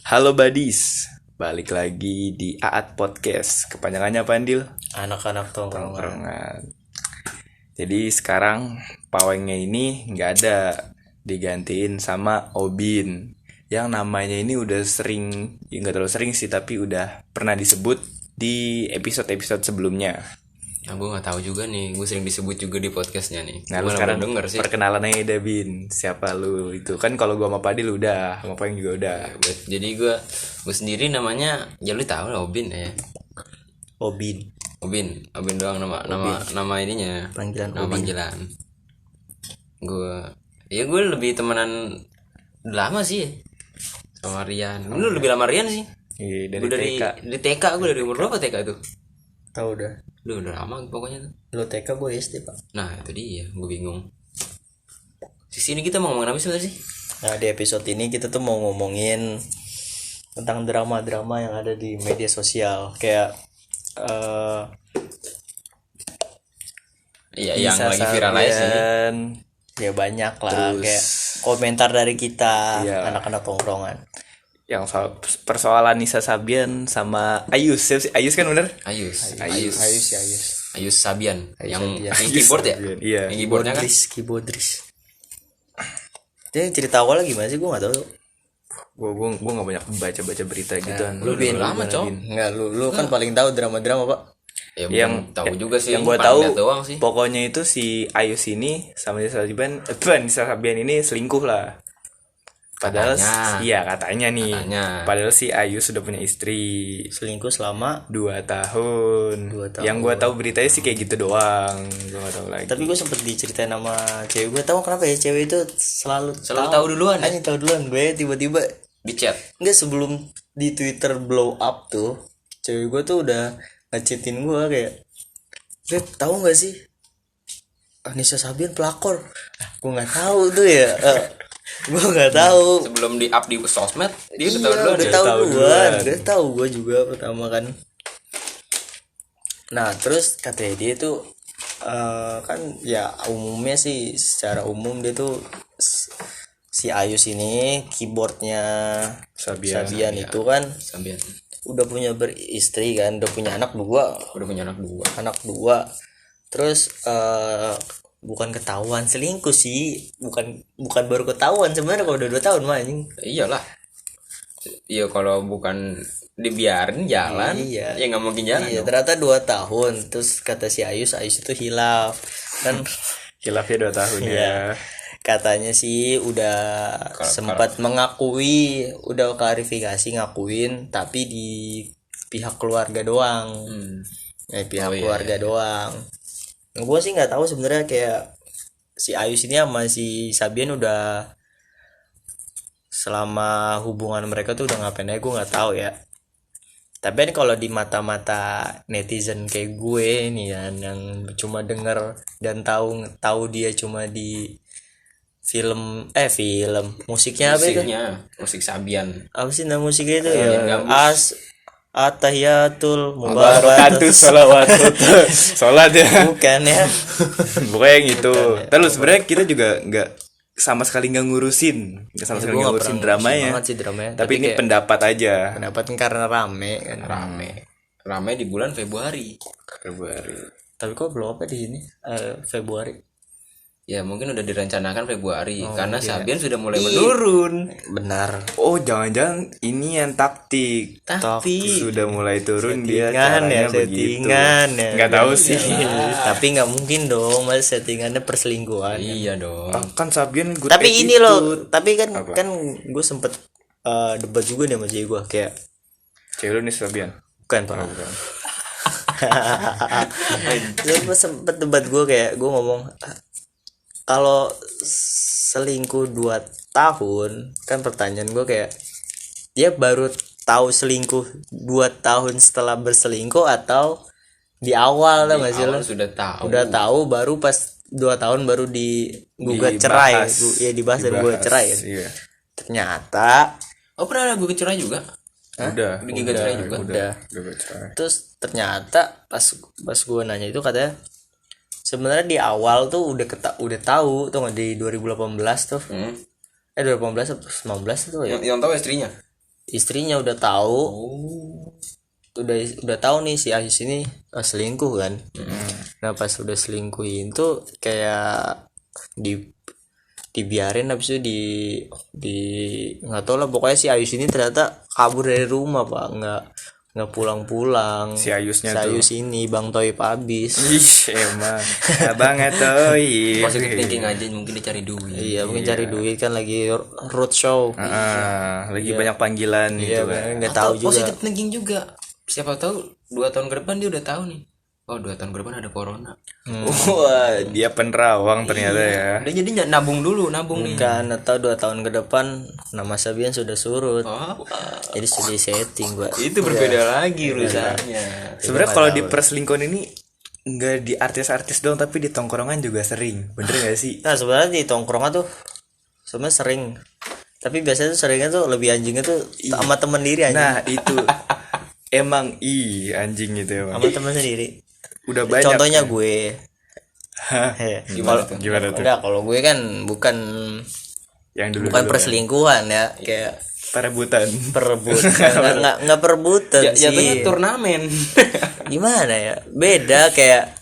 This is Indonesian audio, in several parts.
Halo Badis, balik lagi di Aat Podcast. Kepanjangannya apa Andil? Anak-anak tongkrongan. Tongkrongan. Jadi sekarang pawengnya ini nggak ada, digantiin sama Obin. Yang namanya ini udah sering, ya nggak terlalu sering sih, tapi udah pernah disebut di episode-episode sebelumnya. Nah, gue nggak tahu juga nih. Gue sering disebut juga di podcastnya nih. Nah, lu Gua sekarang denger sih. perkenalan aja deh Bin. Siapa lu? Itu kan kalau gua sama Padil udah, sama Paweng juga udah. Jadi gue sendiri namanya, ya lu tahu lah, Obin ya. Obin. Obin doang nama ininya. Panggilan nama Obin. panggilan. Gue lebih temenan lama sih sama Rian. Lu lebih lama Rian sih. Iya, Gue dari TK. dari TK. Gue dari umur berapa TK tuh? Tahu udah. Lu udah lama pokoknya tuh. Lo TK gue SD pak. Nah itu dia, gue bingung. Di sini kita mau ngomongin apa sih? Nah di episode ini kita tuh mau ngomongin tentang drama-drama yang ada di media sosial. Kayak Iya, yang lagi viral aja sih. ya banyak lah. Terus- Kayak komentar dari kita Iya. anak-anak tongkrongan. Yang soal persoalan Nisa Sabian sama Ayus. Siapa sih? Ayus kan bener? Ayus Ayus. Sabian yang Sabian. keyboard ya? Sabian, iya. Yang keyboardnya kan? Keyboardris. Dia cerita awalnya gimana sih? Gue nggak tahu. Gue nggak banyak baca berita gituan. Lu Bin, udah lama, Cok. Enggak, lu kan paling tahu drama-drama pak. Ya, Yang tahu juga sih. yang gue paling tahu liat doang sih. pokoknya itu si Ayus ini sama Nisa Sabian, Nisa Sabian ini selingkuh lah. Padahal Katanya. iya katanya nih. Katanya. Padahal si Ayus sudah punya istri Selingkuh selama 2 tahun. 2 tahun. Yang gue tahu beritanya sih kayak gitu doang. Gue nggak tahu lagi. tapi gue sempet diceritain sama cewek gue, tahu kenapa ya cewek itu selalu Tahu duluan ya? Anjing tahu duluan. Gue tiba-tiba Di chat. enggak, sebelum di Twitter blow up tuh cewek gue tuh udah ngechatin gue kayak, Beb tahu nggak sih Nisa Sabian pelakor. Gue nggak tahu tuh ya. Gue nggak tahu. Sebelum di up di sosmed, dia udah Iya, tahu duluan. udah ya? tahu tahu duluan. duluan. Udah tahu gue juga pertama kan. Nah terus katanya dia tuh kan ya umumnya sih, secara umum dia tuh si Ayus ini keyboardnya Sabian itu kan Sabian. udah punya beristri kan, udah punya anak dua. Udah punya anak dua. Terus bukan ketahuan selingkuh sih, bukan baru ketahuan sebenarnya kalau udah 2 tahun mah anjing. Iyalah. Iya, kalau bukan dibiarin jalan, Iya. ya nggak mungkin jalan. Iya, dong. ternyata 2 tahun. Terus kata si Ayus itu hilaf. Kan Khilafnya 2 tahun ya. Iya. Katanya sih udah sempat mengakui, udah klarifikasi ngakuin, tapi di pihak keluarga doang. Ya, pihak keluarga doang. Gue sih nggak tahu sebenarnya, kayak si Ayus ini sama si Sabian udah selama hubungan mereka tuh udah ngapain aja gue nggak tahu ya. Tapi kan kalau di mata-mata netizen kayak gue nih ya, yang cuma denger dan tahu dia cuma di film musiknya apa itu? Musik Sabian. Apa sih nama musiknya itu Yang ya? Atahiyatul Barakatuh Mubarakatuh. sholawat. Sholat ya. Bukan ya? Pokoknya yang itu. Terus sebenarnya kita juga nggak sama sekali nggak ngurusin, Gue nggak ngurusin pernah dramanya. banget sih dramanya. Tapi ini kayak pendapat aja. pendapatnya karena rame kan. Rame di bulan Februari. Tapi kok belum apa di sini? Februari. Ya mungkin udah direncanakan Februari karena iya. Sabian sudah mulai menurun. Benar. Oh, jangan-jangan ini yang taktik. Sudah mulai turun dia caranya begitu. Settingan ya. Nggak tahu sih. Tapi nggak mungkin dong, mas settingannya perselingkuhan. Iya dong. Kan Sabian good Tapi ini attitude. loh, tapi kan gue sempet debat juga nih sama cewek gue, kayak Cewek lu nih Sabian. bukan pak. Gue sempet debat, gue ngomong, kalau selingkuh 2 tahun kan, pertanyaan gue kayak, dia baru tahu selingkuh 2 tahun setelah berselingkuh atau di awal lah nggak sih lo? Awal sudah tahu. Udah tahu baru pas 2 tahun baru digugat cerai. Ya dibahas dan gue cerai kan. Iya. Ternyata Oh, pernah ada gue cerai juga? Udah cerai juga? Udah cerai. terus ternyata pas gue nanya itu, katanya sebenarnya di awal tuh udah tahu tuh nggak, di 2018 tuh. 2018 atau 19 tuh ya. Yang tahu istrinya? istrinya udah tahu, Oh. udah tahu nih si Ayus ini selingkuh kan. Nah pas udah selingkuhin tuh kayak dibiarin, habis itu di nggak tahu lah, pokoknya si Ayus ini ternyata kabur dari rumah pak, nggak pulang-pulang. Si Ayusnya si Ayus ini Bang Toib abis. Ih, emang abang atoy. Positif thinking aja, mungkin dicari duit. Iya mungkin cari duit kan, lagi roadshow. Lagi banyak panggilan Iya gitu kan. nggak tahu Atau juga. positif thinking juga. Siapa tahu 2 tahun ke depan dia udah tahu nih. Oh 2 tahun ke depan ada corona. Wah, dia penerawang ternyata ya. Dia jadi nabung dulu, nabung nih. Kan atau 2 tahun ke depan nama Sabian sudah surut. Oh, Jadi sudah setting gua. itu berbeda lagi urusannya. Sebenarnya kalau di perselingkuhan ini nggak di artis-artis doang, tapi di tongkrongan juga sering. Bener gak sih? Nah sebenarnya di tongkrongan tuh sebenarnya sering, tapi biasanya tuh seringnya tuh lebih anjingnya tuh sama temen diri anjing. Nah, itu emang anjing gitu emang. Sama temen sendiri. Udah banyak. Contohnya gue. Hah? Gimana tuh? Gimana tuh? Enggak, kalau gue kan bukan Yang dulu perselingkuhan ya, kayak perebutan. perebutan. Enggak perebutan Jatuhnya sih. turnamen. Gimana ya? Beda kayak,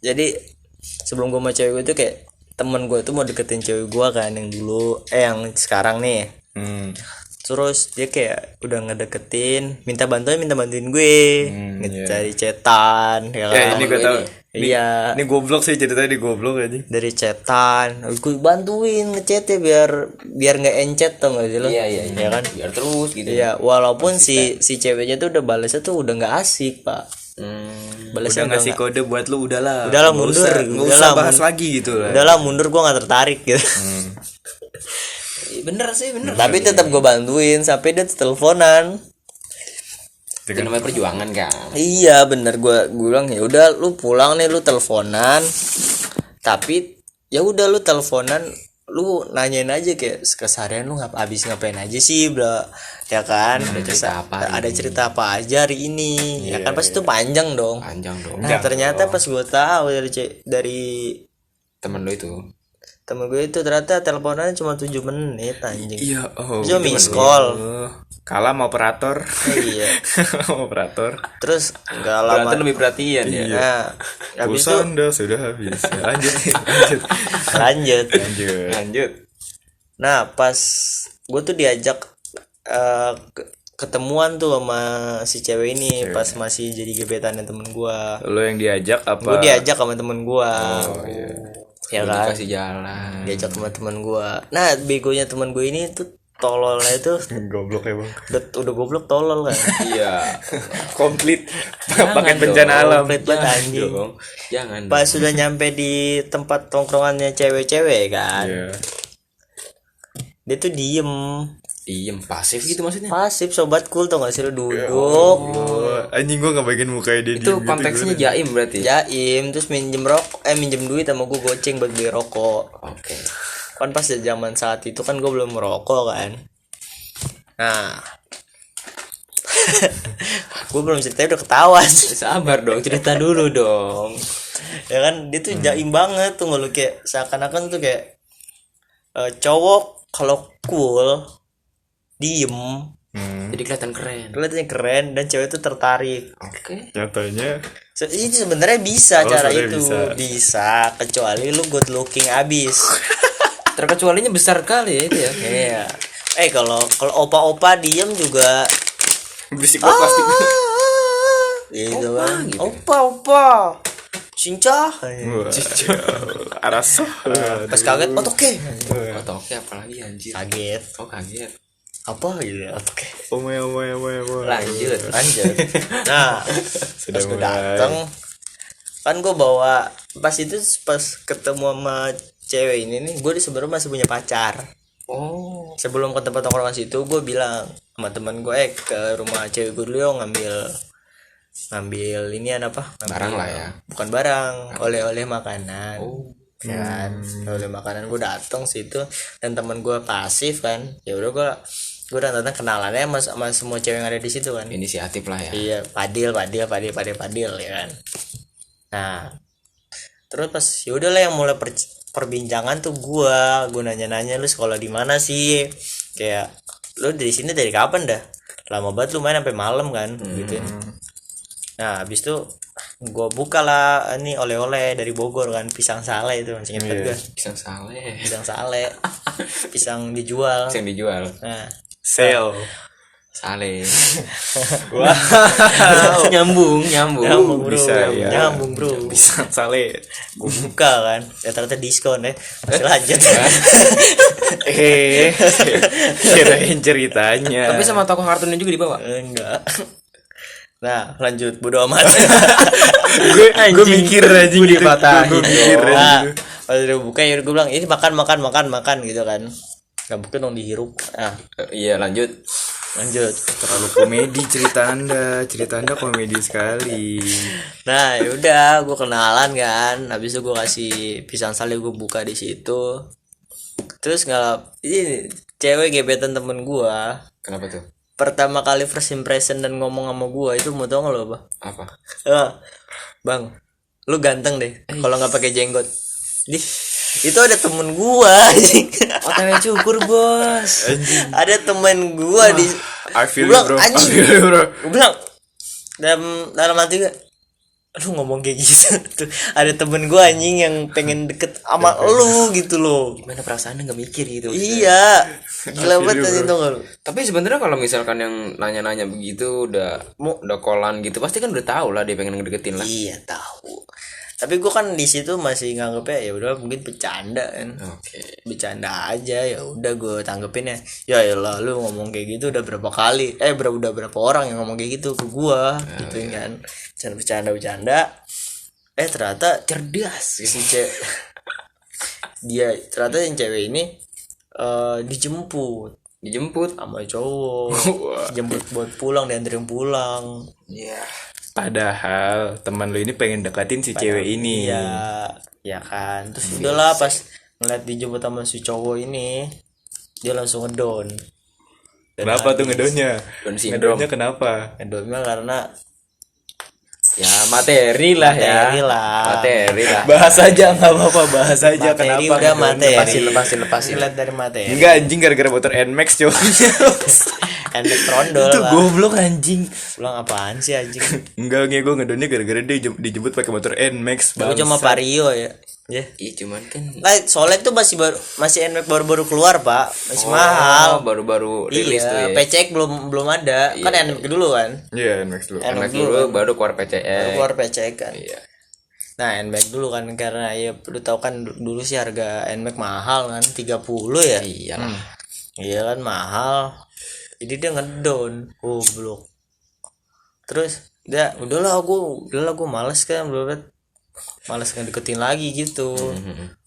jadi sebelum gue sama cewek gue tuh kayak temen gue tuh mau deketin cewek gue kan yang dulu, yang sekarang nih. Terus dia kayak udah ngedeketin, minta bantuin gue, cari cetan, ya kan? Ini gue tau. Iya, Ini goblok sih ceritanya, di goblok aja. dari cetan, gue bantuin ngechatnya biar nggak encet tau gak sih lo? Iya. Ya kan? Biar terus gitu. Iya, walaupun si ceweknya tuh udah balesnya tuh udah nggak asik pak, balesnya Udah ngasih kode buat lu, udahlah. Udahlah, Nggak mundur. Nggak Udahlah, usah bahas lagi gitu lah. udahlah mundur, gue nggak tertarik gitu. Bener sih, bener. Tapi tetap gue bantuin sampai dia teleponan. Itu namanya perjuangan kan. Iya bener, gue bilang ya udah lu pulang nih, lu teleponan, tapi ya udah lu teleponan, lu nanyain aja kayak keseharian lu habis ngapain aja sih bro, ya kan? Ada cerita apa aja hari ini, ya kan? Pasti itu panjang dong. Panjang dong. Nah ternyata pas gue tahu dari Temen lu itu. temen gue itu ternyata teleponannya cuma 7 menit anjing. Iya, Cuma miss call. Kalah sama operator. Iya. Operator. Terus nggak lama. Berarti lebih perhatian ya. Nah, habis itu Pulsa Anda sudah habis. Ya, lanjut. lanjut. Nah, pas gue tuh diajak ketemuan tuh sama si cewek ini pas masih jadi gebetannya temen gue. Lo yang diajak apa? Gue diajak sama temen gue. Oh, iya. Ya kan? Kasih jalan. Diajak sama temen gue. Nah, begonya temen gue ini tuh tololnya itu Goblok emang. udah goblok tolol kan. Iya. Komplit. Jangan Paket dong. bencana alam. Komplit banget anjing. Dong. Jangan. Pas sudah nyampe di tempat tongkrongannya cewek-cewek kan. Iya. Dia tuh diem pasif gitu maksudnya. pasif, sobat cool tau gak sih lu, duduk Oh, anjing gua nggak bagian mukanya dia Itu diem gitu, konteksnya gimana? jaim berarti. jaim, terus minjem duit sama gue, goceng buat beli rokok. Oke. Kan pas zaman saat itu kan gue belum merokok kan. Nah gue belum cerita udah ketawa. Sabar dong, cerita dulu dong. Ya kan dia tuh jaim banget tuh, ngeluh kayak seakan-akan tuh kayak cowok kalau cool diem Jadi kelihatan keren. kelihatannya keren dan cewek tuh tertarik. Oke. Nyatanya Ini sebenarnya bisa cara sebenarnya itu bisa, kecuali lu good looking abis. Terkecualinya besar kali ya itu ya. Iya. Kalau opa-opa diem juga bisik pasti. gitu Opa, kan. gitu. Opa cincah. Araso. Pas kaget oke. Oke apalagi anjir. Kaget. Oh kaget. Apa gitu oke. Omoy. Lanjut. Nah, Sudah pas gue mulai. dateng kan gue bawa, pas ketemu sama cewek ini nih, gue sebenarnya masih punya pacar. Oh. Sebelum ke tempat tongkrongan situ gue bilang sama teman gue ke rumah cewek gue dulu yuk, ngambil ini apa, Barang lah ya. bukan barang, oleh-oleh makanan. Oh. Kan oleh makanan. Gue dateng situ dan teman gue pasif kan, ya udah gue datang kenalannya sama semua cewek yang ada di situ kan. Inisiatif lah ya. Iya, padil ya kan. Nah, terus pas yaudah lah yang mulai perbincangan tuh gue nanya-nanya, lu sekolah di mana sih, kayak lu dari sini dari kapan dah? Lama banget lu main sampai malam kan gitu. Nah habis itu gue buka lah ini oleh-oleh dari Bogor kan, pisang sale itu masih inget gue. Pisang sale. Pisang sale, pisang dijual. Yang dijual. Nah Sale. Sale. Wow. nyambung. nyambung bro, bisa, ya. nyambung bro. Pisang sale. Gue buka kan, ya ternyata diskon ya. Masih lanjut. Kirain ceritanya. Tapi sama tokoh kartunnya juga dibawa. Enggak. Nah lanjut, bodo amat. gue mikir anjing Gue gitu. dipatahin. Gue mikir Nah, anjing. pas udah buka ya gue bilang ini makan gitu kan. Gak mungkin dong dihirup. Nah Iya, lanjut. lanjut. Terlalu komedi cerita anda komedi sekali. Nah yaudah gue kenalan kan. Habis itu gue kasih pisang sale, gue buka di situ. Terus nggak, ini cewek gebetan temen gue. Kenapa tuh? Pertama kali first impression dan ngomong sama gue itu mau tau nggak lo apa? Apa? Bang, lu ganteng deh kalau nggak pakai jenggot. Itu ada temen gua anjing. OTW cukur, Bos. Ada temen gua di I feel gua bilang, you, bro. anjing. I feel you, bro. Gua bilang dalam hati gua, lu ngomong kayak gitu tuh. Ada temen gua anjing yang pengen deket sama lu gitu loh. Gimana perasaannya nggak mikir gitu? Iya. Gila banget you, anjing, tau gak lu? Tapi sebenarnya kalau misalkan yang nanya-nanya begitu udah kolan gitu, pasti kan udah tahu lah dia pengen ngedeketin lah. Iya tahu. Tapi gua kan di situ masih nganggepnya ya udah mungkin bercanda kan. Oke. Bercanda aja, ya udah gue tanggepin ya elah lu ngomong kayak gitu udah berapa kali udah berapa orang yang ngomong kayak gitu ke gua gitu kan. Bercanda ternyata cerdas si cewek. Dia ternyata yang cewek ini dijemput sama cowok. Jemput buat pulang, dianterin pulang. Iya. Padahal teman lu ini pengen deketin si cewek ini. Iya, ya kan. Terus udahlah pas ngeliat dijemput sama si cowok ini, dia langsung ngedon. Kenapa tuh ngedonnya? Down syndrome. Ngedonnya kenapa? Ngedonnya karena Ya materi lah ya. Materi lah. Bahas aja nggak apa-apa, bahas aja materi kenapa. udah ngedonnya. materi. Lepasin. Lihat dari materi. Enggak anjing gara-gara motor NMAX cowok. Endek trondol Itu lah. goblok anjing. Pulang apaan sih anjing? Enggak gue ngedonnya gara-gara dia dijemput pakai motor NMAX. Aku cuma Vario ya. Ya. Iya cuman kan Soalnya itu masih NMAX baru-baru keluar, Pak. Masih mahal. baru rilis tuh Iya, ya. PCX belum ada. Kan NMAX dulu kan. Iya NMAX dulu. NMAX NMAX dulu baru keluar PCX. Keluar PCX kan. Iya. Nah, NMAX dulu kan karena ya lu tahu kan dulu sih harga NMAX mahal kan 30 ya. Iyalah. Iya kan mahal. Jadi dia ngedon, goblok. Terus dia udahlah aku males kan, males ngedeketin lagi gitu.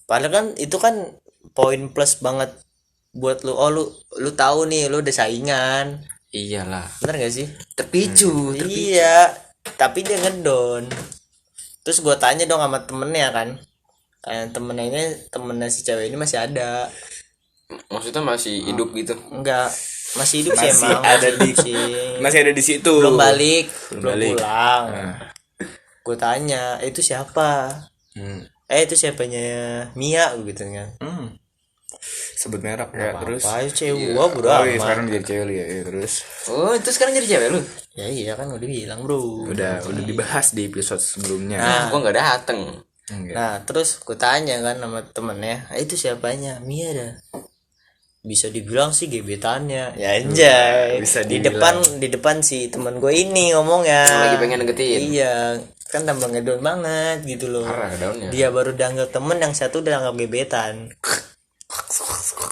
Padahal kan itu kan poin plus banget buat lu. Oh lu tahu nih lu udah saingan. Iyalah. Bener gak sih? Terpicu. Iya, tapi dia ngedon. Terus gue tanya dong sama temennya kan. Temennya si cewek ini masih ada. Maksudnya masih hidup gitu. Enggak, masih hidup sih Masih emang. ada di sih. masih ada di situ. Belum balik, belum balik. pulang. Gue tanya, itu siapa? Itu siapanya Mia gitu kan. Sebut merek ya terus. Apa cewek gua bro. Oh iya sekarang jadi cewek ya, terus. Oh, itu sekarang jadi cewek lu? Ya iya kan udah bilang bro. Udah dibahas di episode sebelumnya. Gua enggak dateng. Enggak. Nah terus gue tanya kan sama temennya, itu siapanya? Mia dah. Bisa dibilang sih gebetannya. Ya anjay. Bisa di dibilang. depan si temen gue ini ngomongnya. Yang lagi pengen deketin. Iya, kan tambah ngedon banget gitu loh. Parah daunnya. Dia baru dianggap temen, yang satu udah dianggap gebetan.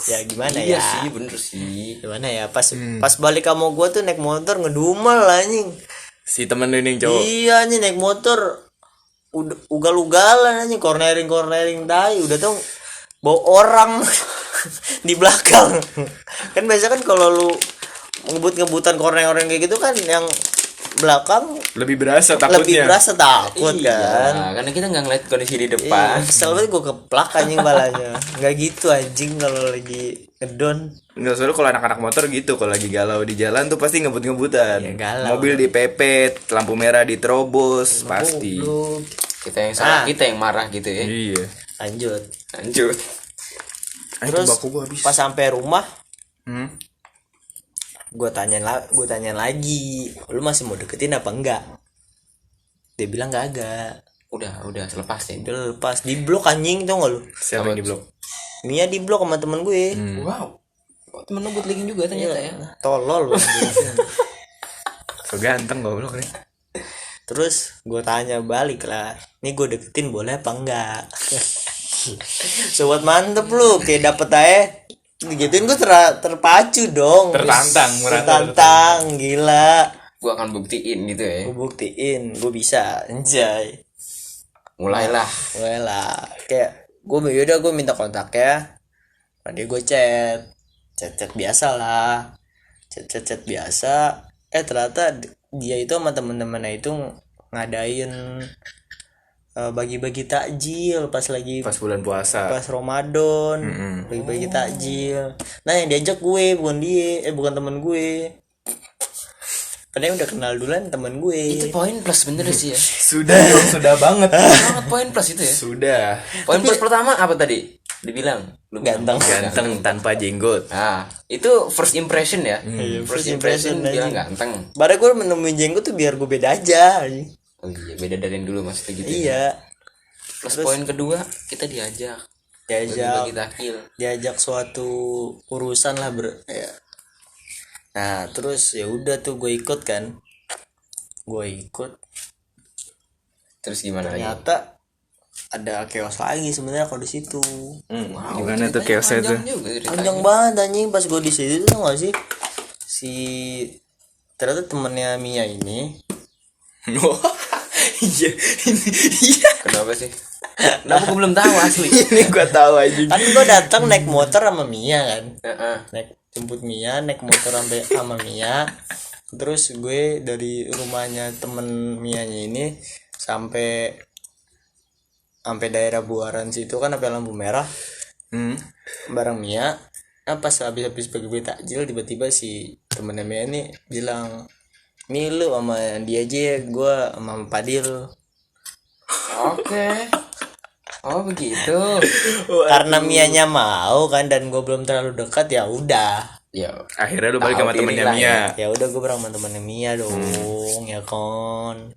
Ya gimana Iya ya? sih, bener sih. Gimana ya? Pas balik sama gue tuh naik motor ngedumel anjing. Si temen lu ini yang cowok. Iya anjing naik motor ugal-ugalan anjing, cornering dai, udah tuh bawa orang di belakang. Kan biasa kan kalau lu ngebut-ngebutan cornering kayak gitu kan yang belakang Lebih berasa lebih takutnya. berasa takut Iya, kan. karena kita nggak ngeliat kondisi di Iya, depan. kesel banget gue keplak anjing balanya. Nggak gitu anjing kalau lagi ngedon. Enggak, soalnya kalau anak-anak motor gitu kalau lagi galau di jalan tuh pasti ngebut-ngebutan. Ya, galau. Mobil dipepet, lampu merah diterobos, pasti. Goblok. Kita yang salah, kita yang marah gitu ya. Iya. Lanjut. Lanjut. Ayo Terus tembakau gua habis. pas sampai rumah Hmm? gue tanya lagi, lu masih mau deketin apa enggak? Dia bilang kagak. Udah selepas ya. Udah lepas, di blok anjing, tau gak lu? Siapa yang di blok? Mia di blok sama temen gue. Wow. Kok temen lu bootlegging juga ternyata ya. Tolol lu. So ganteng goblok nih. Terus gue tanya balik lah, nih gue deketin boleh apa enggak? Sobat mantep lu, kayak dapet aja digituin, gue terpacu dong, tertantang, gila. Gue akan buktiin gitu ya. Gue buktiin, gue bisa, anjay. Mulailah. Kayak gue minta kontaknya, dia gue chat biasa lah, chat biasa. Ternyata dia itu sama temen-temennya itu ngadain bagi-bagi takjil pas bulan puasa, pas Ramadan. Bagi-bagi takjil. Nah yang diajak gue bukan dia, bukan temen gue, karena udah kenal duluan temen gue. Itu poin plus bener sih ya. sudah banget. Sangat poin plus itu ya. Sudah. Poin plus pertama apa tadi? Dibilang lu Ganteng tanpa jenggot. Nah, itu first impression ya. First impression bilang ganteng. Baru gue menemuin jenggot tuh biar gue beda aja. Oh iya, beda dari yang dulu maksudnya gitu. Iya. Terus poin kedua, kita diajak bagi takil. Diajak suatu urusan lah ya. Nah, terus ya udah tuh gue ikut kan. Terus gimana lagi? Ternyata ada chaos lagi sebenarnya kalau di situ. Wow, Gimana tuh chaosnya tuh? Panjang banget anjing. Pas gue di situ tuh nggak sih, ternyata temennya Mia ini. Iya. Kenapa sih? Kenapa gue belum tahu asli? Ini gue tahu aja. Kan gue datang naik motor sama Mia kan. Heeh. Jemput Mia, naik motor sama Mia. Terus gue dari rumahnya temen Mianya ini sampai daerah Buaran situ kan, sampai lampu merah. Bareng Mia. Nah, pas habis bagi takjil, tiba-tiba si temennya Mia ini bilang, "Nih lu sama dia aja, gue sama Padil." Oke. Oh begitu. Karena Mianya mau kan, dan gue belum terlalu dekat, ya udah. Ya, Akhirnya lu balik sama tahu diri temennya lah Mia. Ya udah gue bareng sama temennya Mia dong, ya kan.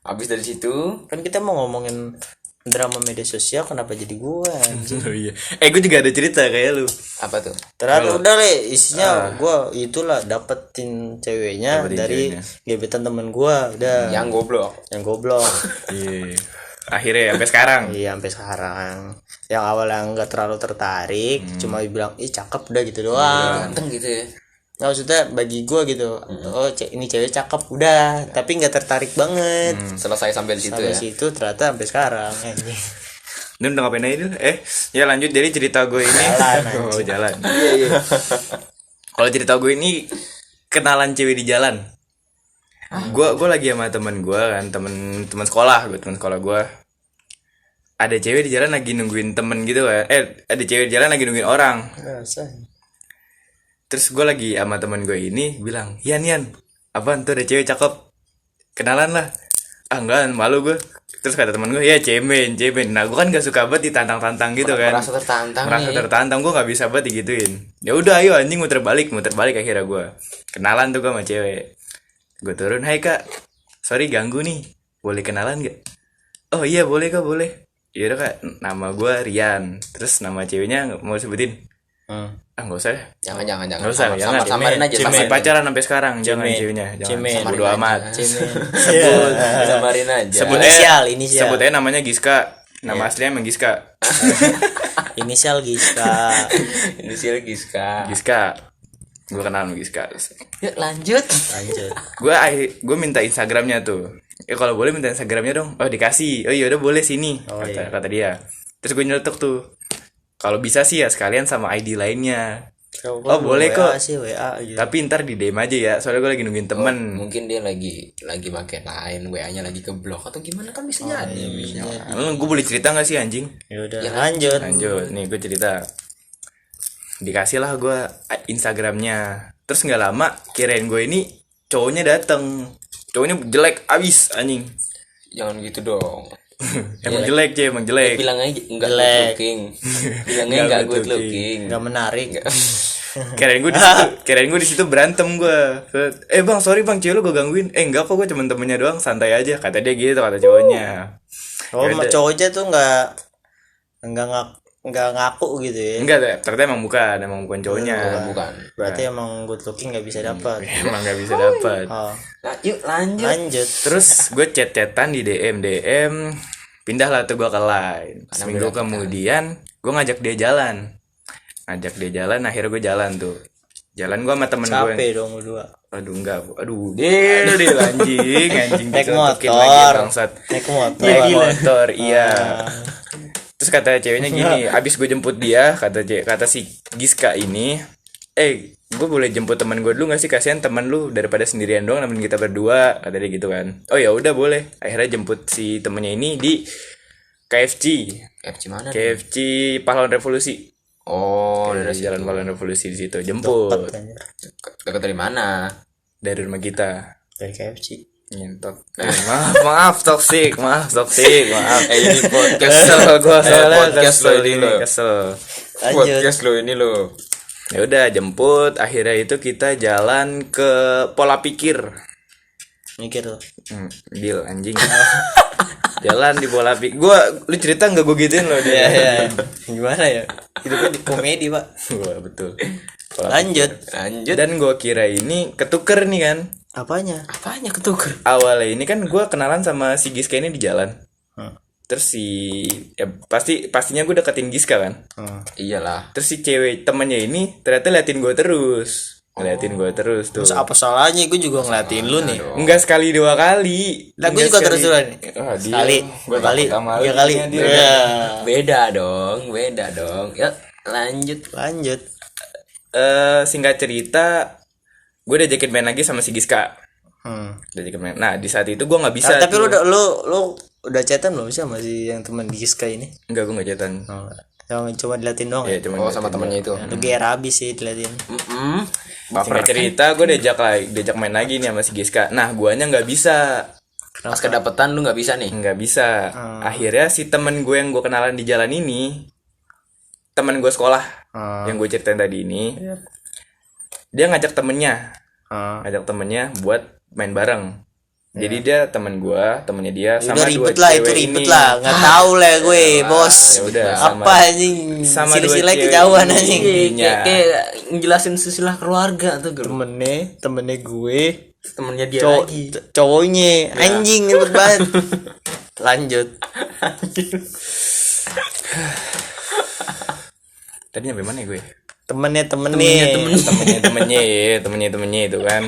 habis dari situ Kan kita mau ngomongin drama media sosial, kenapa jadi gue anjing? Oh iya. Gue juga ada cerita kayak lu. apa tuh? Ternyata udah le, isinya gue itulah dapetin ceweknya dari gebetan temen gue, udah Yang goblok. yang goblok. Iya. Akhirnya sampai sekarang. Iya sampai sekarang. Yang awalnya nggak terlalu tertarik, cuma bilang ih cakep udah gitu doang. Ganteng gitu ya. Nggak, maksudnya bagi gue gitu, oh ini cewek cakep udah, tapi nggak tertarik banget. Selesai sampai di situ Sampai ya. situ ternyata sampai sekarang. Ini udah ngapain aja dulu? Ya lanjut dari cerita gue ini. Jalan. Iya. Kalau cerita gue ini kenalan cewek di jalan. Gue lagi sama teman gue kan, teman sekolah gue. Ada cewek di jalan lagi nungguin temen gitu kan. Ada cewek di jalan lagi nungguin orang. Terus gue lagi sama teman gue ini bilang, Yan, apaan tuh ada cewek cakep, kenalan lah. Enggak, malu gue. Terus kata teman gue, ya cemen. Nah gue kan gak suka banget ditantang-tantang gitu kan. Merasa tertantang Gue gak bisa banget digituin. Ya udah ayo anjing, muter balik akhirnya gue kenalan tuh gue sama cewek. Gue turun, hai kak, sorry ganggu nih, boleh kenalan gak? Oh iya boleh kak, boleh. Yaudah kak, nama gue Rian. Terus nama ceweknya mau sebutin? Nggak usah deh. Jangan. Nggak usah, jangan. Samarin aja. Masih pacaran sampai sekarang, jangan ceweknya. Jangan, bodo amat. Samarin aja. Inisial. Sebut aja namanya Giska. Nama aslinya emang Giska. Inisial Giska. Inisial Giska. Gue kenal sama Giska. Yuk lanjut. Gue minta Instagramnya tuh. Kalau boleh minta Instagramnya dong. Oh dikasih. Oh iya udah boleh sini. Kata dia. Terus gue nyeletuk tuh. Kalau bisa sih ya sekalian sama ID lainnya. Oh boleh kok. WA gitu. Tapi ntar di DM aja ya. Soalnya gue lagi nungguin temen. Mungkin dia lagi pakai lain, WA-nya lagi ke blok atau gimana kan bisa jadi. Gue boleh cerita nggak sih anjing? Yaudah lanjut. Nih gue cerita. Dikasih lah gue Instagramnya. Terus nggak lama kirain gue ini cowoknya dateng. Cowoknya jelek abis anjing. Jangan gitu dong. Emang jelek. Bilang aja enggak good looking. Bilangnya enggak good looking. Enggak menarik. kirain gue di situ berantem gue. Bang, sorry bang, cewek lu gue gangguin. Enggak kok, gue cuma temennya doang, santai aja, kata dia gitu, kata cowoknya. Oh, cowoknya tuh nggak ngaku gitu ya. Enggak, ternyata emang bukan cowoknya. Bukan. Berarti emang good looking nggak bisa dapat. Emang nggak bisa dapat. Oh, Nah, yuk lanjut. Terus gue chat-chatan di DM, pindahlah tuh gue ke Line. Seminggu kemudian gue ngajak dia jalan, akhirnya gue jalan gue sama temen gue. capek dong berdua. Aduh, deal anjing Naik dicocokin motor. lagi bangsat. Naik motor. Naik motor, iya. Terus kata ceweknya gini, abis gue jemput dia, kata si Giska ini, gue boleh jemput teman gue dulu nggak sih, kasihan teman lu daripada sendirian doang, nemenin kita berdua, kata dia gitu kan. Oh ya udah boleh. Akhirnya jemput si temennya ini di KFC FC mana? KFC Pahlawan Revolusi. Oh, Dari dari Jalan Pahlawan Revolusi di situ jemput dekat dari mana? dari rumah kita. Dari KFC. Nyentot. Maaf toksik. Maaf. Ini podcast Kesel gue soalnya, podcast lo ini lo. kesel. Lanjut. Podcast lo ini lo. Ya udah jemput, akhirnya itu kita jalan ke Pola Pikir. Mikir tuh. Deal anjing. Jalan di Pola Pikir. Lu cerita nggak gue gituin lo dia. Ya. Gimana ya? Itu kan di komedi, Pak. Gua betul. Pola Lanjut. Dan gue kira ini ketuker nih kan. Apanya? Apanya ketuker? Awalnya ini kan gue kenalan sama si Giska ini di jalan. Terus pastinya gue deketin Giska kan. Iyalah. Terus si cewek temennya ini ternyata liatin gue terus. Ngeliatin gue terus tuh. Terus apa salahnya? Gue juga ngeliatin lu nih. Enggak sekali 2 kali. Lah gue juga terus-terusan nih. Sekali. Dua kali. 3 kali. Dia. Beda dong. Ya, lanjut. Singkat cerita, gue udah jaket main lagi sama si Giska. Udah jaket main. Nah di saat itu gue nggak bisa. Tapi lu udah chatan belum sih sama si yang teman Giska ini? Enggak, gue nggak chatan. Yang cuma diliatin doang. Ya, Ya, cuma sama temannya itu. lu GR abis sih diliatin. Singkat cerita, gue diajak main lagi nih sama si Giska. Nah guanya nggak bisa. Pas kedapetan lu nggak bisa nih. Nggak bisa. Akhirnya si temen gue yang gue kenalan di jalan ini, temen gue sekolah yang gue ceritain tadi ini, dia ngajak temennya buat main bareng. Jadi dia temennya dia sama Udah dua ribet lah, itu cewek ribet ini. lah. Nggak tahu lah gue, bos. Ya udah, Apa anjing? sama dua Silsilah cewek kejauhan ini. anjing. Iya. Kayak ngejelasin silsilah keluarga tuh gue. Temennya gue, Temennya dia lagi. cowoknya anjing ribet banget. Lanjut. Tadi nyampe mana ya gue? Temennya Temennya itu kan.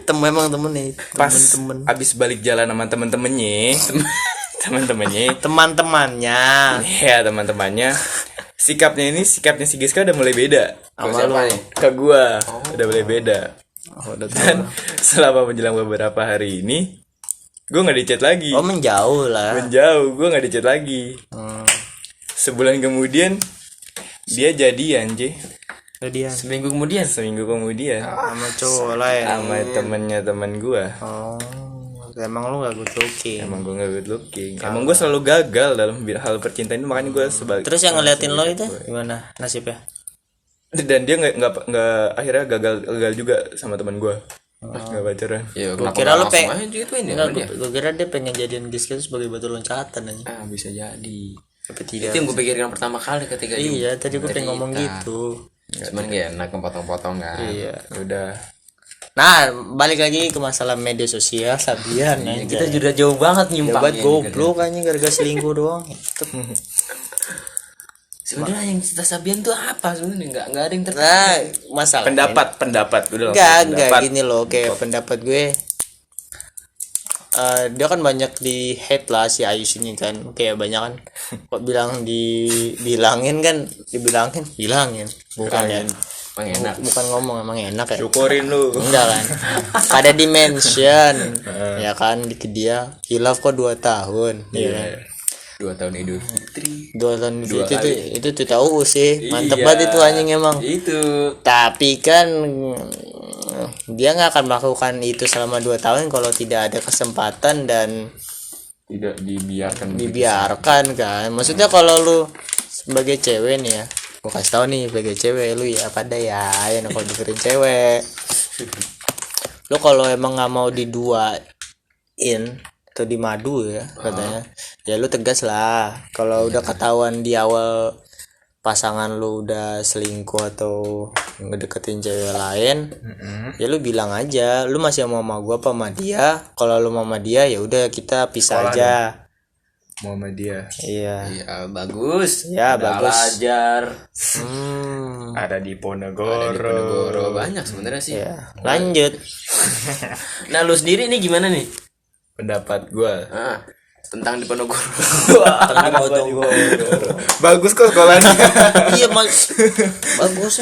memang temennya. Pas abis balik jalan sama temen-temennya, Teman-temannya. ya teman-temannya, sikapnya si Giska udah mulai beda Sama lu. ke gua. Udah mulai beda. Dan selama menjelang beberapa hari ini, gua nggak dicat lagi. Oh, menjauh lah. Gua nggak dicat lagi. Sebulan kemudian dia jadi anjing. Jadian Seminggu kemudian. sama cowok lain. Sama temen gua. Oh, emang lu gak good looking. Emang gua nggak good looking. Emang gua selalu gagal dalam hal percintaan itu, makanya gua sebagai. Terus yang ngeliatin lo itu gimana nasibnya? Dan dia nggak akhirnya gagal juga sama teman gue. Nggak pacaran. Ya, Gua kenapa kira nggak lu langsung aja gituin ya sama dia? Gue kira dia pengen jadian Giska itu sebagai batu loncatan aja. Bisa jadi. Tapi Itu tidak. yang gue pikirkan pertama kali ketika Iya, tadi gue pengen ngomong cerita. gitu. Cuman gak enak potong-potong kan. Iya. Udah. Nah, balik lagi ke masalah media sosial, Sabian aja. Kita sudah jauh banget Ya nyimpangnya. buat goblok kayaknya gara-gara selingkuh doang. Sebenarnya yang cerita Sabian tuh apa sebenarnya? Nggak ada yang tertarik. Nah, masalah Pendapat udah. enggak gini loh, kayak pendapat gue. Dia kan banyak di hate lah si Ayus ini kan, kayak banyak kan kok bilang dibilangin hilangin bukan ya, Emang enak. bukan ngomong emang enak ya, Syukurin lu. enggak kan, pada dimension ya kan di dia hilaf kok 2 tahun ya kan? 2 tahun Idul Fitri. 2 tahun itu tuh tahu sih mantep banget itu anjing emang. Itu. Tapi kan dia nggak akan melakukan itu selama 2 tahun kalau tidak ada kesempatan dan Tidak dibiarkan. dibiarkan kan. Maksudnya kalau lu sebagai cewek nih ya, Gue kasih tau nih sebagai cewek lu ya pada ya yang kalau dengerin cewek. Lu kalau emang nggak mau diduain atau dimadu ya katanya, ya lu tegas lah. Kalau udah ketahuan di awal pasangan lu udah selingkuh atau ngedeketin cewek lain, ya lu bilang aja, lu masih mau sama gua apa sama dia? Kalau lu mau sama dia ya udah kita pisah Sekolah aja. Muhammadiyah Iya. Iya bagus. Ya, Ada bagus. Al-Azhar. ada di Ada di Ponegoro. Ponegoro banyak sebenarnya sih. Ya. Lanjut. Nah lu sendiri ini gimana nih? Pendapat gue Tentang di Ponegoro. bagus kok sekolahnya. Iya mas. Bagus.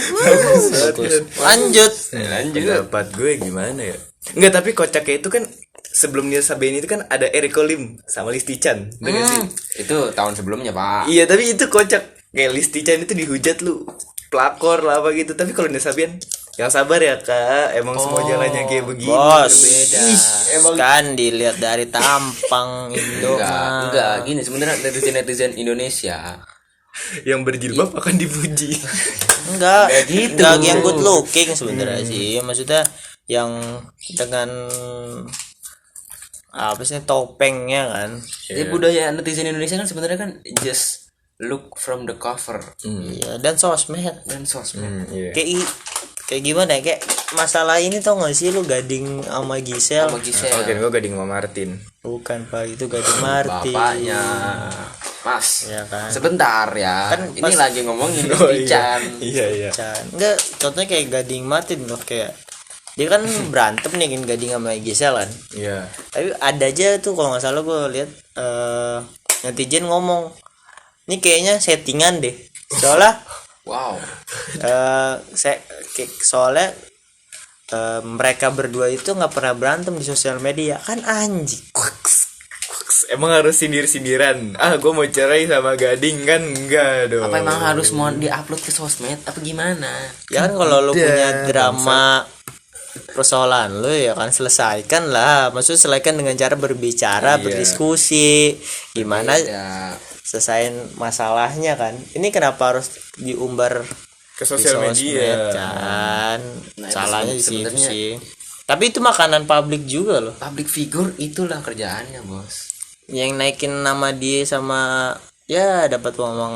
Lanjut. Lanjut. Pendapat gue gimana ya? Enggak, tapi kocaknya itu kan sebelum Nil Sabian itu kan ada Eriko Lim sama Listi Chan. Bener sih? Itu tahun sebelumnya pak. Iya, tapi itu kocak. Kayak Listi Chan itu dihujat lu pelakor lah apa gitu. Tapi kalau Nil Sabian, yang sabar ya kak. Emang semua jalannya kayak begini. Bos. Beda. Emang kan dilihat dari tampang Indo. Enggak, gini sebenarnya netizen Indonesia. Yang berjilbab akan dipuji. Enggak gitu. enggak yang good looking sebenarnya sih. Maksudnya yang dengan apa sih topengnya kan. Jadi budaya netizen Indonesia kan sebenarnya kan just look from the cover Iya, dan sosmed. dan sosmed. Iya. Kayak gimana ya? Kayak masalah ini tau gak sih lu Gading sama Gisel? Sama Gisel. Oke, gue Gading sama Martin. Bukan Pak, itu Gading Martin. Bapaknya Mas. Iya kan. Sebentar ya. Kan Ini pas- lagi ngomongin Oh, Listi iya. Chan. Iya, iya. Chan. Enggak, contohnya kayak Gading Martin loh, kayak dia kan berantem nih kan Gading sama Gisel kan. Iya. Tapi ada aja tuh kalau nggak salah gue lihat netizen ngomong, ini kayaknya settingan deh. Soalnya Wow. soalnya mereka berdua itu nggak pernah berantem di sosial media kan anjing. Emang harus sindir-sindiran. Gue mau cerai sama Gading kan? Enggak dong. Apa emang harus mau diupload ke sosmed apa gimana? Ya kan kalau lu Udah, punya drama persoalan lu ya kan selesaikan lah. Maksudnya selesaikan dengan cara berbicara, Iya. berdiskusi. Gimana Ya, selesain masalahnya kan. Ini kenapa harus diumbar Ke di sosial media. kan? Nah, itu Salahnya di situ sebenarnya- sih. Tapi itu makanan publik juga loh. public figure itulah kerjaannya, Bos. Yang naikin nama dia sama ya dapat uang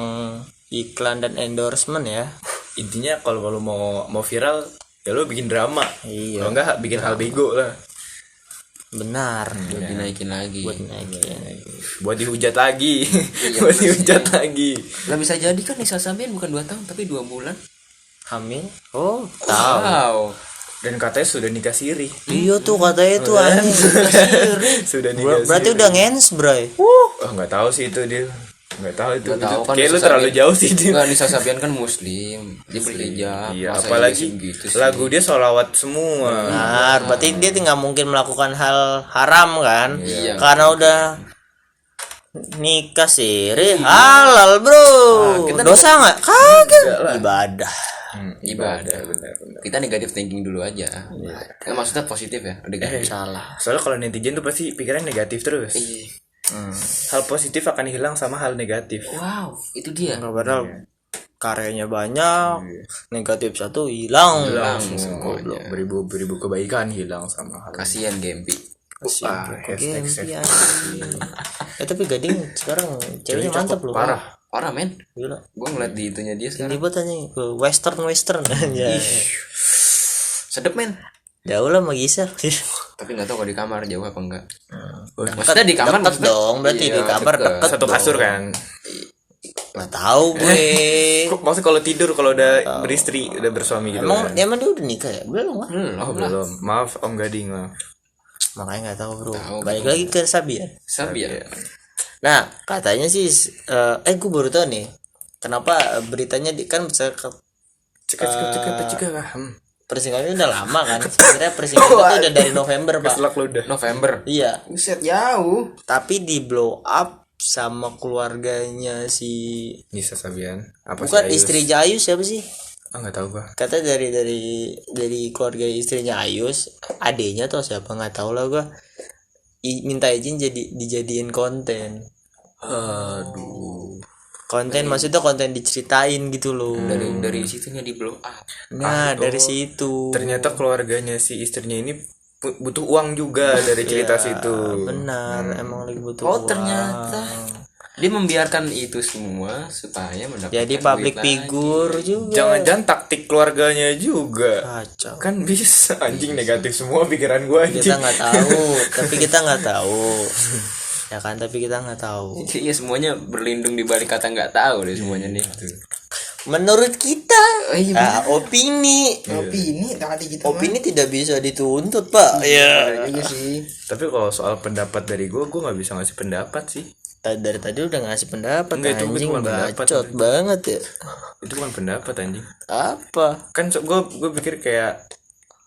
iklan dan endorsement ya. Intinya kalau lu mau viral, ya lu bikin drama. Iya. Kalau enggak bikin hal bego lah. Benar. Buat dinaikin lagi. Buat naikin. Buat dihujat lagi. Buat dihujat lagi. Lah bisa jadi kan Nisa Sabian bukan 2 tahun tapi 2 bulan. Hamil? Oh, tahu. Wow. Dan katanya sudah nikah siri. Iya tuh katanya tuh anjing. Sudah nikah Berarti siri. udah ngens, bray. Enggak tahu sih itu dia. Enggak tahu itu. Nggak tahu kan Kayak lu Nisa terlalu Sabian- jauh sih dia. Enggak, Nisa Sabian kan muslim. Dia berhijab. Iya, Masa apalagi iya gitu sih? lagu dia sholawat semua. Benar, berarti dia nggak mungkin melakukan hal haram kan? Iya. Karena udah nikah siri halal, Bro. kita Dosa nggak? Kagak. Ibadah. Ibadah. Benar. Kita negatif thinking dulu aja. Nggak, maksudnya positif ya. Negatif. Salah. Soalnya kalau netizen tuh pasti pikirannya negatif terus. Iya. Hal positif akan hilang sama hal negatif. Wow, itu dia. Nggak padahal karyanya banyak, negatif satu hilang. Hilang semuanya. semuanya. Beribu kebaikan hilang sama hal. Kasihan Gempi. Hashtag Gempi, anjing. Tapi Gading sekarang ceweknya mantap loh. parah. Parah men. Gila. Gue ngeliat di itunya dia sekarang. Ini buat anjing western aja. Sedep men. Jauh lah sama Gisel. Tapi nggak tahu kalau di kamar jauh apa enggak. Wah, Maksudnya di kamar Deket maksudnya- dong, berarti di kamar deket. Satu kasur kan. Nggak tahu gue. Kok maksudnya kalau tidur kalau udah beristri, udah bersuami gitu. Emang kan? emang dia udah nikah ya? Belum kan? Oh, belum. Maaf Om Gading lah. Makanya nggak tahu bro. Tahu, Balik lagi ke Sabian. Sabi ya. Nah katanya sih, gue baru tahu nih. Kenapa beritanya kan bisa Cekak lah. persinggahannya udah lama kan? Sebenarnya persinggahan itu udah dari November pak. Keselak lu udah. November. Iya. Buset jauh. Tapi di blow up sama keluarganya si Nisa Sabian. Apa bukan sih Ayus? istri Ayus siapa sih? Enggak tahu gua. Kata dari keluarga istrinya Ayus, adenya tuh siapa nggak tahu lah gua. Minta izin dijadiin konten. Aduh. konten maksudnya konten diceritain gitu loh. Dari situnya di blow up. Nah dari situ Ternyata keluarganya si istrinya ini butuh uang juga dari cerita situ. benar emang lagi butuh Oh uang. ternyata dia membiarkan itu semua supaya mendapatkan Jadi public duit figure juga. Jangan-jangan taktik keluarganya juga. Kacau. Kan bisa anjing negatif semua pikiran gua anjing. Kita nggak tahu, tapi kita nggak tahu. Ya kan, tapi kita nggak tahu. lagi. Iya semuanya berlindung di balik kata nggak tahu deh semuanya nih. Menurut kita, iya, opini Opini tadi kita opini tidak bisa dituntut, Pak. Ya. juga sih. Tapi kalau soal pendapat dari gua nggak bisa ngasih pendapat sih. Dari tadi udah ngasih pendapat, Enggak, itu anjing bukan pendapat. bacot banget ya. Itu bukan pendapat anjing. Apa? Kan gue pikir kayak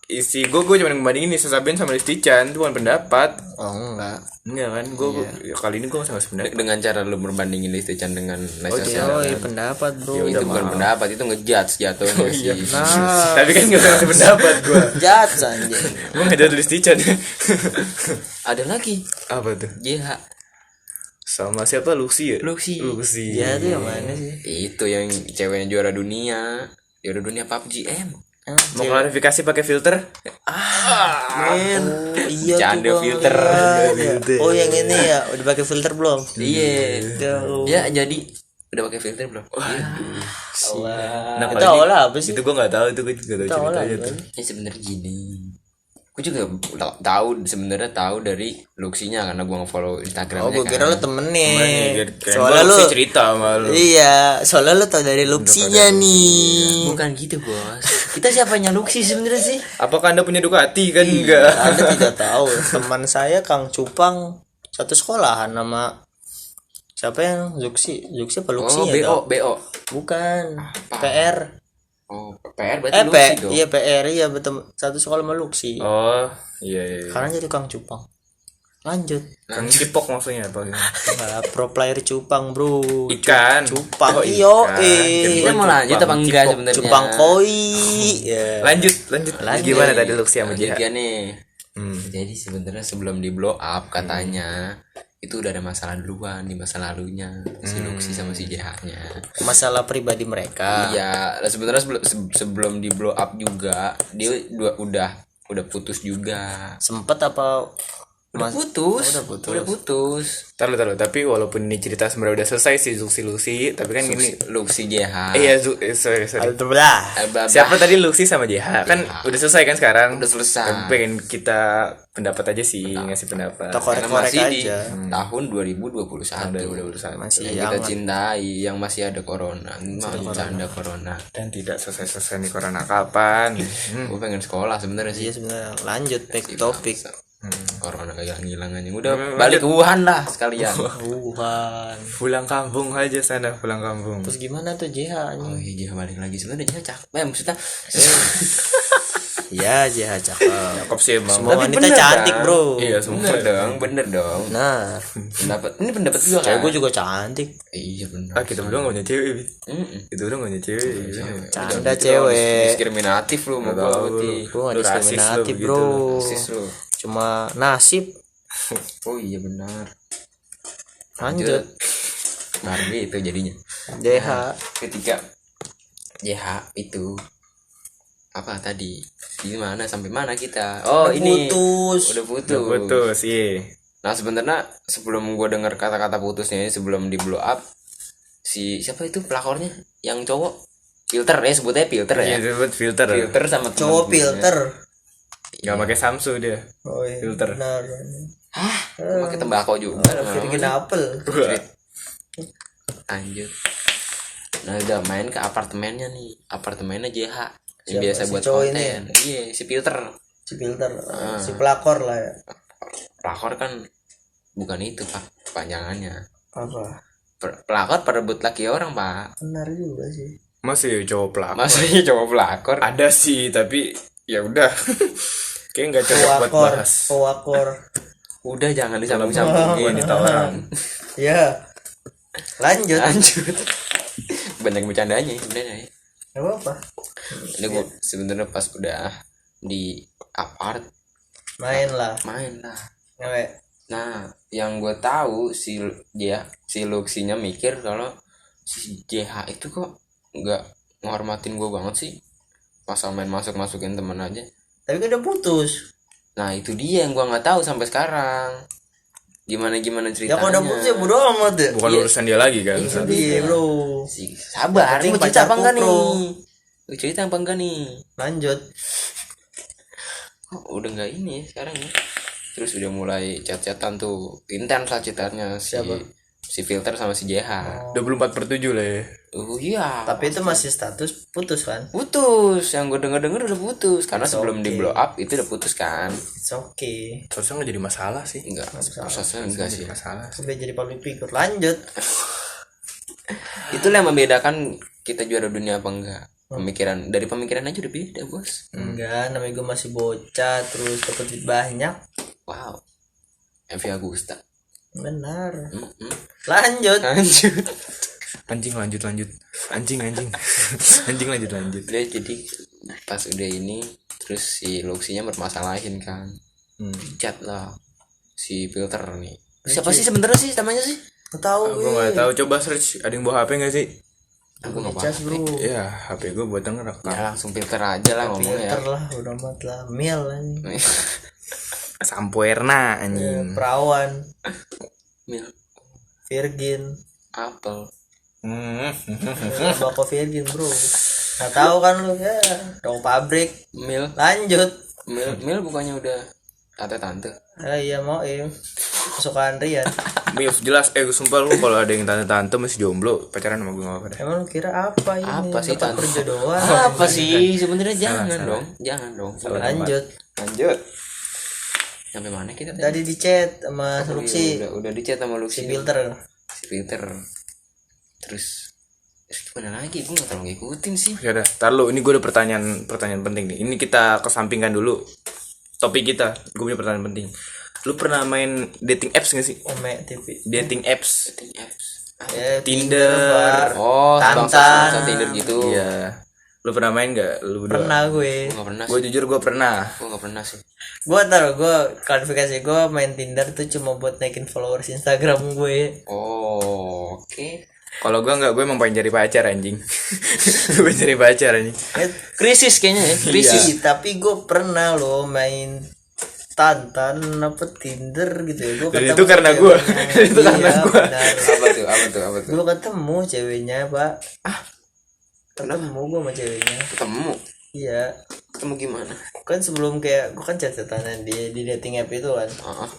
isi gue cuma ngebandingin nih Sasabian sama Listi Chan, itu bukan pendapat. Oh enggak. Enggak kan, gue kali ini gue nggak ngasih pendapat. dengan cara lu berbandingin Listi Chan dengan Naisa Oh, iya pendapat, Bro. itu bukan pendapat, itu ngejudge jatuhnya sih. Nah, Tapi kan nggak ngasih pendapat gue. jat anjing. Gue nggak ada Listi Chan. Ada lagi Apa tuh? JH Sama siapa? Luxi ya? Luxi. Jat itu yang mana sih? itu yang cewek yang juara dunia PUBG Mau klarifikasi pakai filter? men Iya Bercanda tuh, Bang. filter. Iya. Oh, yang ini ya, udah pakai filter belum? iya Jauh. ya jadi udah pakai filter belum iya. Nah, Itu awalnya apa sih? Itu gue nggak tahu, itu gue juga tahu ceritanya tuh. Ya sebenarnya gini gue juga sebenarnya tahu dari Luxinya karena gue nge-follow Instagramnya Oh, gue kira kan. lu temennya. Soalnya Soalnya lu cerita sama lu. Iya, soalnya lu tau dari Luxinya nih. Bukan gitu bos, kita siapanya Luxi sebenarnya sih? Apakah anda punya Ducati? Kan enggak. Anda tidak tahu. Teman saya Kang Cupang satu sekolahan nama siapa yang Zuxi apa Luxi Oh ya? BO Bukan. PR. oh PR berarti Luxi dong. Iya PR iya betul satu sekolah sama Luxi. Oh, iya. Sekarang jadi Kang Cupang. Lanjut. Kang Cipok maksudnya apa? Enggak, pro player Cupang, Bro. Ikan. Cupang. Oh, Iyo, ikan. Kita mau lanjut apa enggak sebenarnya? Cupang koi. Ya. Lanjut. Gimana tadi Luxi sama Lanjut JH? ya nih. Jadi sebenarnya sebelum di blow up katanya itu udah ada masalah duluan di masa lalunya si Luxi sama si JH-nya. Masalah pribadi mereka. Iya, lah sebenarnya sebelum di blow up juga dia udah putus juga. Sempet apa Udah putus. Taruh. Tapi walaupun ini cerita sebenarnya udah selesai sih Luxi, tapi kan ini Luxi JH. iya sorry. Alhamdulillah. Siapa tadi Luxi sama JH? Kan udah selesai kan sekarang? Udah selesai. Tapi pengen kita pendapat aja sih, ngasih pendapat. Toko Karena korek masih di aja. tahun 2021. Masih yang kita hangat. cintai, yang masih ada corona. Mau bercanda corona. Dan tidak selesai nih corona kapan? Gue pengen sekolah sebenarnya sih. Iya sebenarnya lanjut back to topic. Corona kagak ngilang aja. Udah balik ke Wuhan lah sekalian. Wuhan. Pulang kampung aja sana, pulang kampung. Terus gimana tuh JH Oh nya? iya dia balik lagi sebenarnya dia cakep. Maksudnya Iya JH cakep. Cakep sih emang. Semua wanita cantik, Bro. Iya, semua. bener dong. Nah, Ini pendapat juga kan? cewek gue juga cantik. Iya bener. Kita berdua gak punya cewek, Bi. Mm-mm. Kita berdua gak punya cewek. Canda cewek. Diskriminatif lu mau gue berarti. Gue gak Lu rasis diskriminatif, lu, Bro. Rasis lu. Cuma nasib. Oh iya benar. Lanjut. Barbie itu jadinya. JH. Ketika JH itu apa tadi? Di mana sampai mana kita? Oh ini Putus. udah putus. Udah putus, iya. Nah sebenarnya sebelum gue dengar kata-kata putusnya ini sebelum di blow up si siapa itu pelakornya yang cowok filter ya sebutnya filter ya. Iya, disebut filter. Filter sama Cowok temen-temennya. filter. Gak pakai Samsu dia. Oh iya. Filter. Benar. Pakai tembakau juga. Bikin apel. Lanjut. Nah udah main ke apartemennya nih. Apartemennya JH yang Siapa? biasa Si buat cowok konten. ini? Iya si filter. Si filter. Si pelakor lah ya. Pelakor kan bukan itu pak panjangannya. Apa? Pelakor perebut laki orang pak. Benar juga sih. Masih cowok pelakor. Masih cowok pelakor. Ada sih, tapi ya udah. Kayak nggak cocok buat Pelakor. bahas. Pelakor. Udah jangan disambung-sambungin. Wanita orang. Ya. Lanjut. Lanjut. Banyak bercandanya sebenarnya. Gak apa-apa. Ini gue sebenarnya pas udah di apart Main lah. main lah. Ngewe. Nah, yang gue tahu si Luxinya mikir kalau si JH itu kok nggak menghormatin gue banget sih, pas main masukin teman aja. Tapi kan udah putus. Nah itu dia yang gue nggak tahu sampai sekarang gimana Ya ceritanya. kalau udah putus ya bodo amat ya. Bukan urusan dia lagi kan. Iya bro. Sabar, Yang penting mau cerita apa pacarku, enggak bro. nih? Mau cerita apa enggak nih? Lanjut. Oh, udah nggak ini ya sekarang ya. Terus udah mulai chat-chatan tuh, intens lah chatnya Siapa? si Filter sama si JH. 24/7 lah ya. Iya. Tapi itu masih status putus kan? putus, yang gue denger udah putus karena It's sebelum di okay. blow up itu udah putus kan. It's okay. Harusnya nggak jadi masalah sih. Enggak, Masalah. prosesnya enggak sih. Jadi masalah. Sampai jadi public figure. Lanjut. Itulah yang membedakan kita juara dunia apa enggak. Pemikiran dari pemikiran aja udah beda, Bos. Enggak, namanya gue masih bocah terus dapat duit banyak. Wow. MV Agusta. Benar. Mm-mm. Lanjut. Lanjut. Anjing lanjut. Anjing. Anjing lanjut. Udah jadi pas udah ini terus si Luxinya bermasalahin kan. Chat lah si Filter nih. Siapa sih sebenarnya sih namanya sih? Nggak tahu Gue nggak tahu, coba search. Ada yang bawa HP nggak sih? Aku nggak Cas paham. bro. Iya, HP gue buat denger rekam. Ya langsung Filter aja lah ngomongnya. Filter lah, udah amat lah. Mil anjing. Sampoerna Ya, anjing. perawan, Mil, virgin, apel. bako virgin bro. Nggak tahu kan lu ya. Dong pabrik. Mil, Lanjut. Mil bukannya udah tante-tante. Iya mau kesukaan Rian. Milf jelas, sumpah lu kalau ada yang tante-tante masih jomblo pacaran sama gue nggak apa deh. Emang lu kira apa ini? Apa sih Tempat tante? perjodohan. Apa sih sebenarnya jangan dong. Lanjut. Lanjut. Sampai mana kita tadi? Tadi di chat sama Oh, Luxi. iya, udah di chat sama Si Luxi. filter. Si Filter. Terus gimana lagi? Gue nggak terlalu ngikutin sih. Ya udah, tar lu, ini gue ada pertanyaan penting nih. Ini kita kesampingkan dulu topik kita. Gue punya pertanyaan penting. Lu pernah main dating apps gak sih? Ome TV. Dating apps. Dating apps. Ya, Tinder. Oh, Tantan. bangsa Tinder gitu. Iya. Lu pernah main gak? Lu berdua? Pernah gue. Gue nggak pernah. Gue jujur gue pernah. Gue nggak pernah sih. Gue klarifikasi gue main Tinder tuh cuma buat naikin followers Instagram gue. Oh, oke. Kalau gue enggak, gue emang pengen cari pacar anjing. Gue cari pacar anjing. Krisis kayaknya ya. Krisis. Ih, tapi gue pernah loh main Tantan apa Tinder gitu ya. Gua Dan ketemu itu karena gue. ceweknya. Itu karena Iya, gue. benar. Apa tuh? Gue ketemu ceweknya pak. Ketemu gue sama ceweknya. Ketemu. Iya. Ketemu gimana? Kan sebelum kayak gue kan chat-chatan di dating app itu kan. Oh,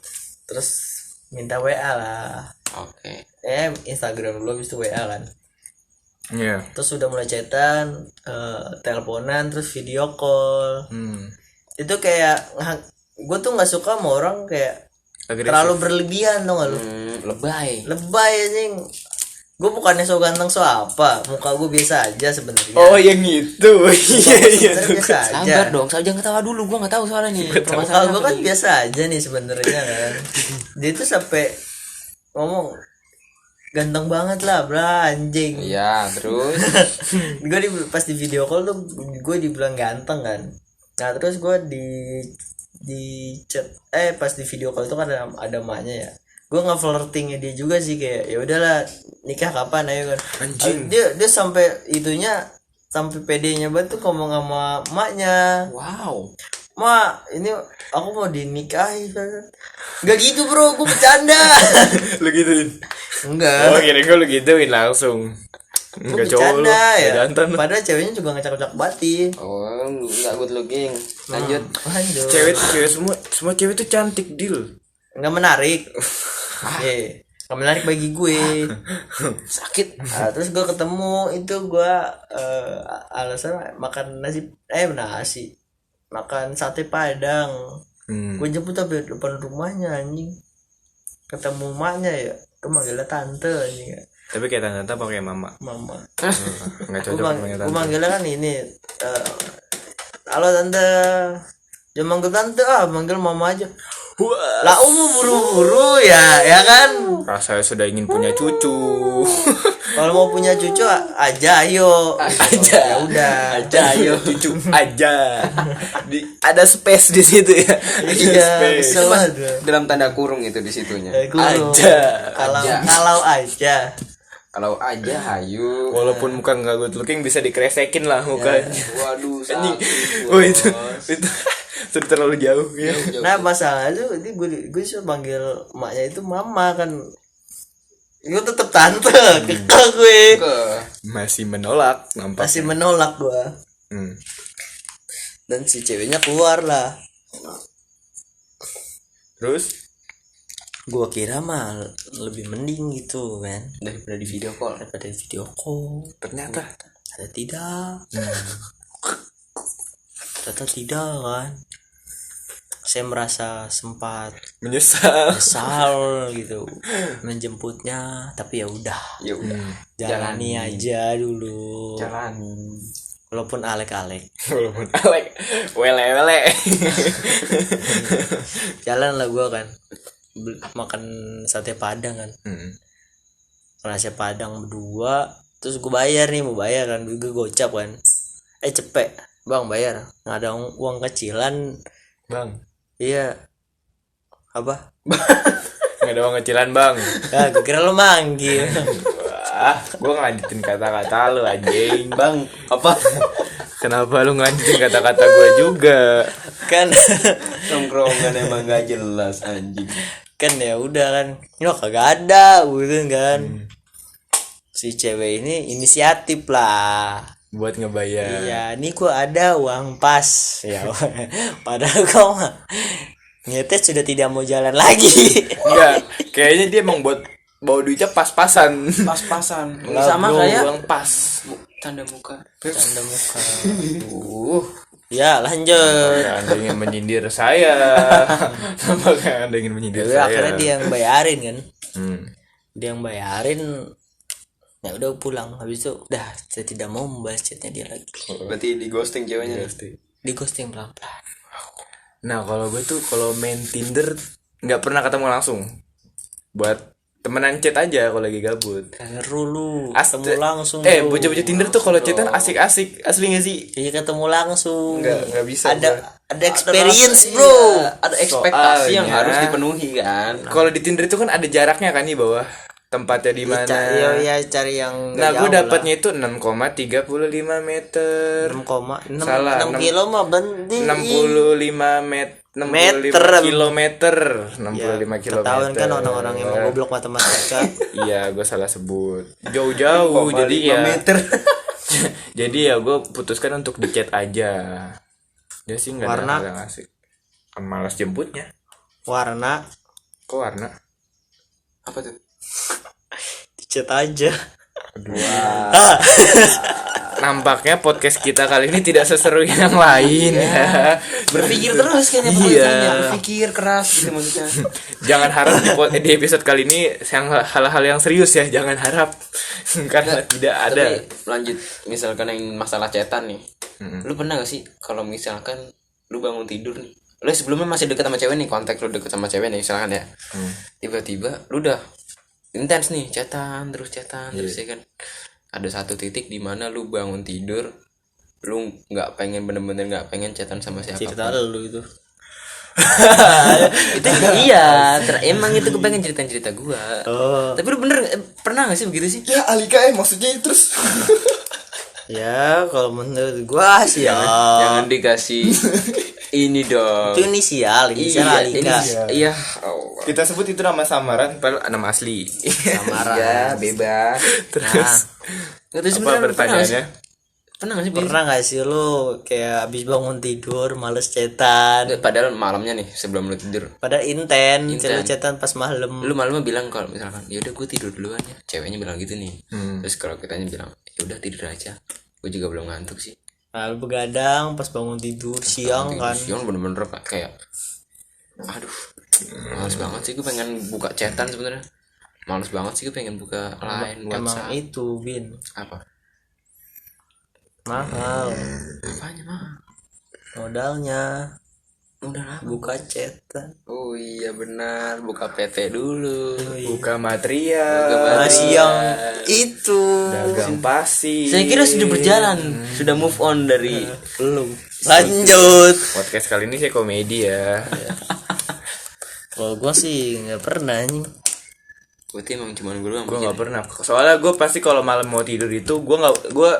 Terus minta WA lah. oke. Instagram dulu habis itu WA kan. Iya. Terus udah mulai chatan, teleponan, terus video call. Itu kayak gue tuh nggak suka sama orang kayak Agresif. terlalu berlebihan tau gak lu? Lebay. Lebay anjing. Gue bukannya so ganteng so apa, muka gue biasa aja sebenarnya. Oh, yang itu. Iya. Sebenarnya biasa aja. Sabar dong, jangan ketawa dulu. Gua nggak tahu soalnya nih. Muka Permasalahan gue apa kan nih? biasa aja nih sebenarnya kan. Dia tuh sampai ngomong ganteng banget lah, bra anjing. Iya, terus. Gue pas di video call tuh gue dibilang ganteng kan. Nah terus gue di chat pas di video call itu kan ada emaknya ya. Gue nge-flirtingnya dia juga sih kayak ya udahlah nikah kapan ayo kan. Anjing. Dia sampai itunya sampai pedenya banget tuh ngomong sama emaknya. Wow. Ma ini aku mau dinikahi kan. Gak gitu bro, gue bercanda. Lu gituin. Enggak. Oh, kira gue lu gituin langsung. Gue Enggak cowok lu. bercanda ya. Jantan. Padahal ceweknya juga ngacak-ngacak batin. Oh, nggak good looking. Lanjut. Lanjut. Cewek semua cewek tuh cantik, deal. Nggak menarik. Nggak menarik bagi gue. Sakit. Nah, terus gue ketemu itu gue alasan makan nasi makan sate padang. Gue jemput sampai depan rumahnya anjing. Ketemu emaknya ya, gue manggilnya tante anjing. Tapi kayak tante pakai mama. Mama. Enggak Gue cocok pakai tante. manggilnya kan ini. Halo tante. Jangan manggil tante manggil mama aja. Lah buru-buru ya kan. Rasanya sudah ingin punya cucu. Kalau mau punya cucu aja ayo. Aja. Ya udah. Aja ayo cucu aja. Ada space di situ ya. Iya, Space. kesel banget. Dalam tanda kurung itu di situnya. Kurung. Aja. Kalau aja. Kalau aja hayu. Walaupun muka nggak good looking bisa dikresekin lah mukanya. Waduh, Anjing. sakit, Oh itu bos. sudah terlalu jauh ya. Jauh. Nah masalah itu gue suka panggil emaknya itu mama kan, gue tetep tante kekeh gue, Masih menolak nampak. masih menolak gue. Dan si ceweknya keluar lah, Terus gue kira mah lebih mending gitu kan Daripada di video call. daripada di video call. ternyata Ada tidak, ternyata tidak kan. Saya merasa sempat menyesal. kesal gitu menjemputnya, tapi ya udah, Ya udah. jalani aja dulu, Jalani. walaupun alek-alek. Walaupun Alek wele. Jalan lah gue kan makan sate padang kan, nasi padang berdua, terus gue bayar nih, mau bayar kan, gue gocap kan, cepet bang bayar, nggak ada uang kecilan. Bang, Iya, apa nggak ada uang kecilan bang. ya gue kira lo manggil. Wah, gue ngelanjutin kata-kata lu anjing. Bang apa Kenapa lu ngelanjutin kata-kata gue juga? kan Nongkrongan emang gak jelas anjing. kan ya udah kan, lo kagak ada gitu kan. Si cewek ini inisiatif lah, Buat ngebayar. iya nih gua ada uang pas ya. Padahal kau mah nyetes sudah tidak mau jalan lagi. Enggak, kayaknya dia emang buat bawa duitnya pas-pasan. Pas-pasan. Lah, Sama bro, kayak Uang pas. tanda muka. Tanda muka. Ya lanjut. Anda ingin menyindir saya. Apakah Anda ingin menyindir Ya, saya? akhirnya dia yang bayarin kan, dia yang bayarin. Ya udah pulang, habis itu udah saya tidak mau membalas chatnya dia lagi, Berarti di ghosting ceweknya. di ghosting pelan-pelan. Nah, kalau gue tuh kalau main Tinder nggak pernah ketemu langsung. Buat temenan chat aja kalau lagi gabut. Seru lu ketemu langsung bro. bocah-bocah Tinder tuh kalau chatan asik-asik, asli nggak sih? Iya ketemu langsung, Nggak bisa ada experience bro. Ada ekspektasi yang Soalnya- harus dipenuhi kan. Kalau di Tinder itu kan ada jaraknya kan di bawah tempatnya di mana. Iya cari yang Nah, nggak gue jauh dapatnya itu 6,35 meter. lah. 6,6 Salah, 6 kilo mah bendi 65 65 Meter. kilometer. 65 kilometer. ketahuan kan orang-orang yang mau goblok matematika. Iya, gue salah sebut. Jauh-jauh, jadi ya. Jadi ya gue putuskan untuk di chat aja. Dia sih nggak ada Warna? hal yang asik. Kan malas jemputnya. Warna Kok warna? Apa tuh? di chat aja. Nampaknya podcast kita kali ini tidak seseru yang lain ya. Berpikir terus kayaknya Iya. pembahasannya. Berpikir keras gitu maksudnya. Jangan harap di episode kali ini hal-hal yang serius ya, jangan harap karena tidak ada. Tapi lanjut misalkan yang masalah chatan nih. Lu pernah gak sih kalau misalkan lu bangun tidur nih, lu sebelumnya masih deket sama cewek nih, kontak lu deket sama cewek nih misalkan ya, tiba-tiba lu udah intens nih chatan terus terus ya kan, ada satu titik di mana lu bangun tidur, lu nggak pengen, bener-bener nggak pengen chatan sama Cerita siapa. lu itu. Itu iya, emang itu gue pengen cerita gua. Oh. Tapi lu bener pernah gak sih begitu sih? Ya Alika maksudnya terus. Ya kalau menurut gua sih ya. Jangan dikasih ini dong. Itu inisial Alika. Iya. Kita sebut itu nama samaran, padahal nama asli. Samaran. Iya, bebas. Terus Nggak tahu apa sebenarnya pertanyaannya? pernah nggak sih? Pernah gak sih lu kayak abis bangun tidur males chatan, Padahal malamnya nih sebelum lu tidur, padahal intens chatan pas malam. lu malamnya bilang kalau misalkan ya udah gue tidur duluan ya, ceweknya bilang gitu nih. Terus kalau kitanya bilang ya udah tidur aja, gue juga belum ngantuk sih. Nah, lu begadang pas bangun tidur siang kan. Siang bener-bener kayak aduh, males banget sih gue pengen buka chatan sebenarnya. Males banget sih gue pengen buka line Emang WhatsApp. itu Bin Apa? mahal Apanya mah? modalnya Udah lah. buka chatan. Oh iya benar, buka PT dulu. Buka material, Masih yang itu dagang pasir. Saya kira sudah berjalan, sudah move on dari belum. Lanjut. Podcast kali ini saya komedi ya. Kalau gua sih nggak pernah nih. Berarti emang cuma gue doang. Gue nggak pernah. Soalnya gue pasti kalau malam mau tidur itu gue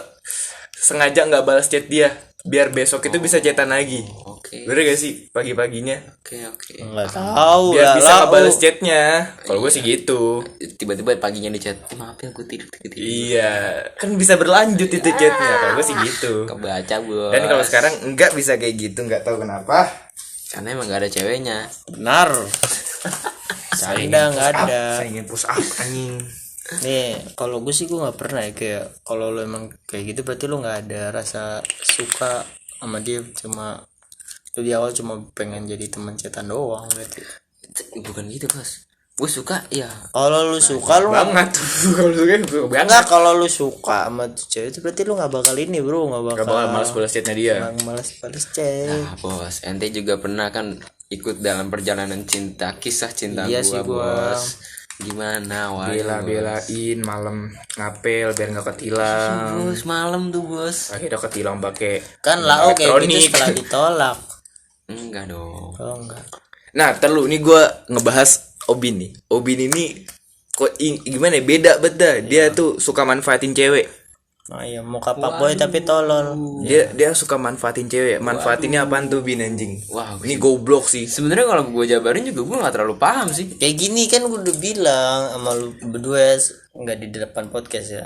sengaja nggak balas chat dia biar besok itu bisa chatan lagi. Oke. Bener gak sih pagi-paginya? Oke. Nggak tahu Biar lah bisa lah, ngebales chatnya. Kalau gue sih gitu. Tiba-tiba paginya di chat, maaf ya gue tidur. Iya, kan bisa berlanjut itu chatnya. Kalau gue sih gitu. Kebaca bos. Dan kalau sekarang enggak bisa kayak gitu, nggak tahu kenapa. Karena emang gak ada ceweknya. benar. Canda nggak ada. Saya ingin push up anjing. Nih, kalau gue sih gue nggak pernah ya, kayak kalau lo emang kayak gitu berarti lo nggak ada rasa suka sama dia, cuma lo di awal cuma pengen jadi teman cetan doang berarti. Bukan gitu bos. Gue suka ya. Kalau lu suka lu Banget. Kalau suka gue banget. enggak, kalau lu suka sama tuh cewek itu berarti lu nggak bakal ini bro, nggak Gak bakal bakal malas balas chatnya dia. malas balas chat. Nah bos, ente juga pernah kan ikut dalam perjalanan cinta, kisah cinta Iya gua sih, gua. bos. Gimana awalnya? Bela-belain malam ngapel biar nggak ketilang. Bos, malam tuh bos. Akhirnya ketilang pakai Kan lah oke gitu elektronik. setelah ditolak. Enggak dong. Oh enggak. Nah, terlalu nih gue ngebahas Obin nih. Obin ini kok gimana ya, beda beda. Dia tuh suka manfaatin cewek. Oh iya, mau kapak boy tapi tolol. Dia suka manfaatin cewek. Manfaatinnya apaan tuh Bin anjing? Wah, Ini goblok sih. sebenarnya kalau gue jabarin juga gue nggak terlalu paham sih. Kayak gini kan gue udah bilang sama lu berdua nggak di depan podcast ya.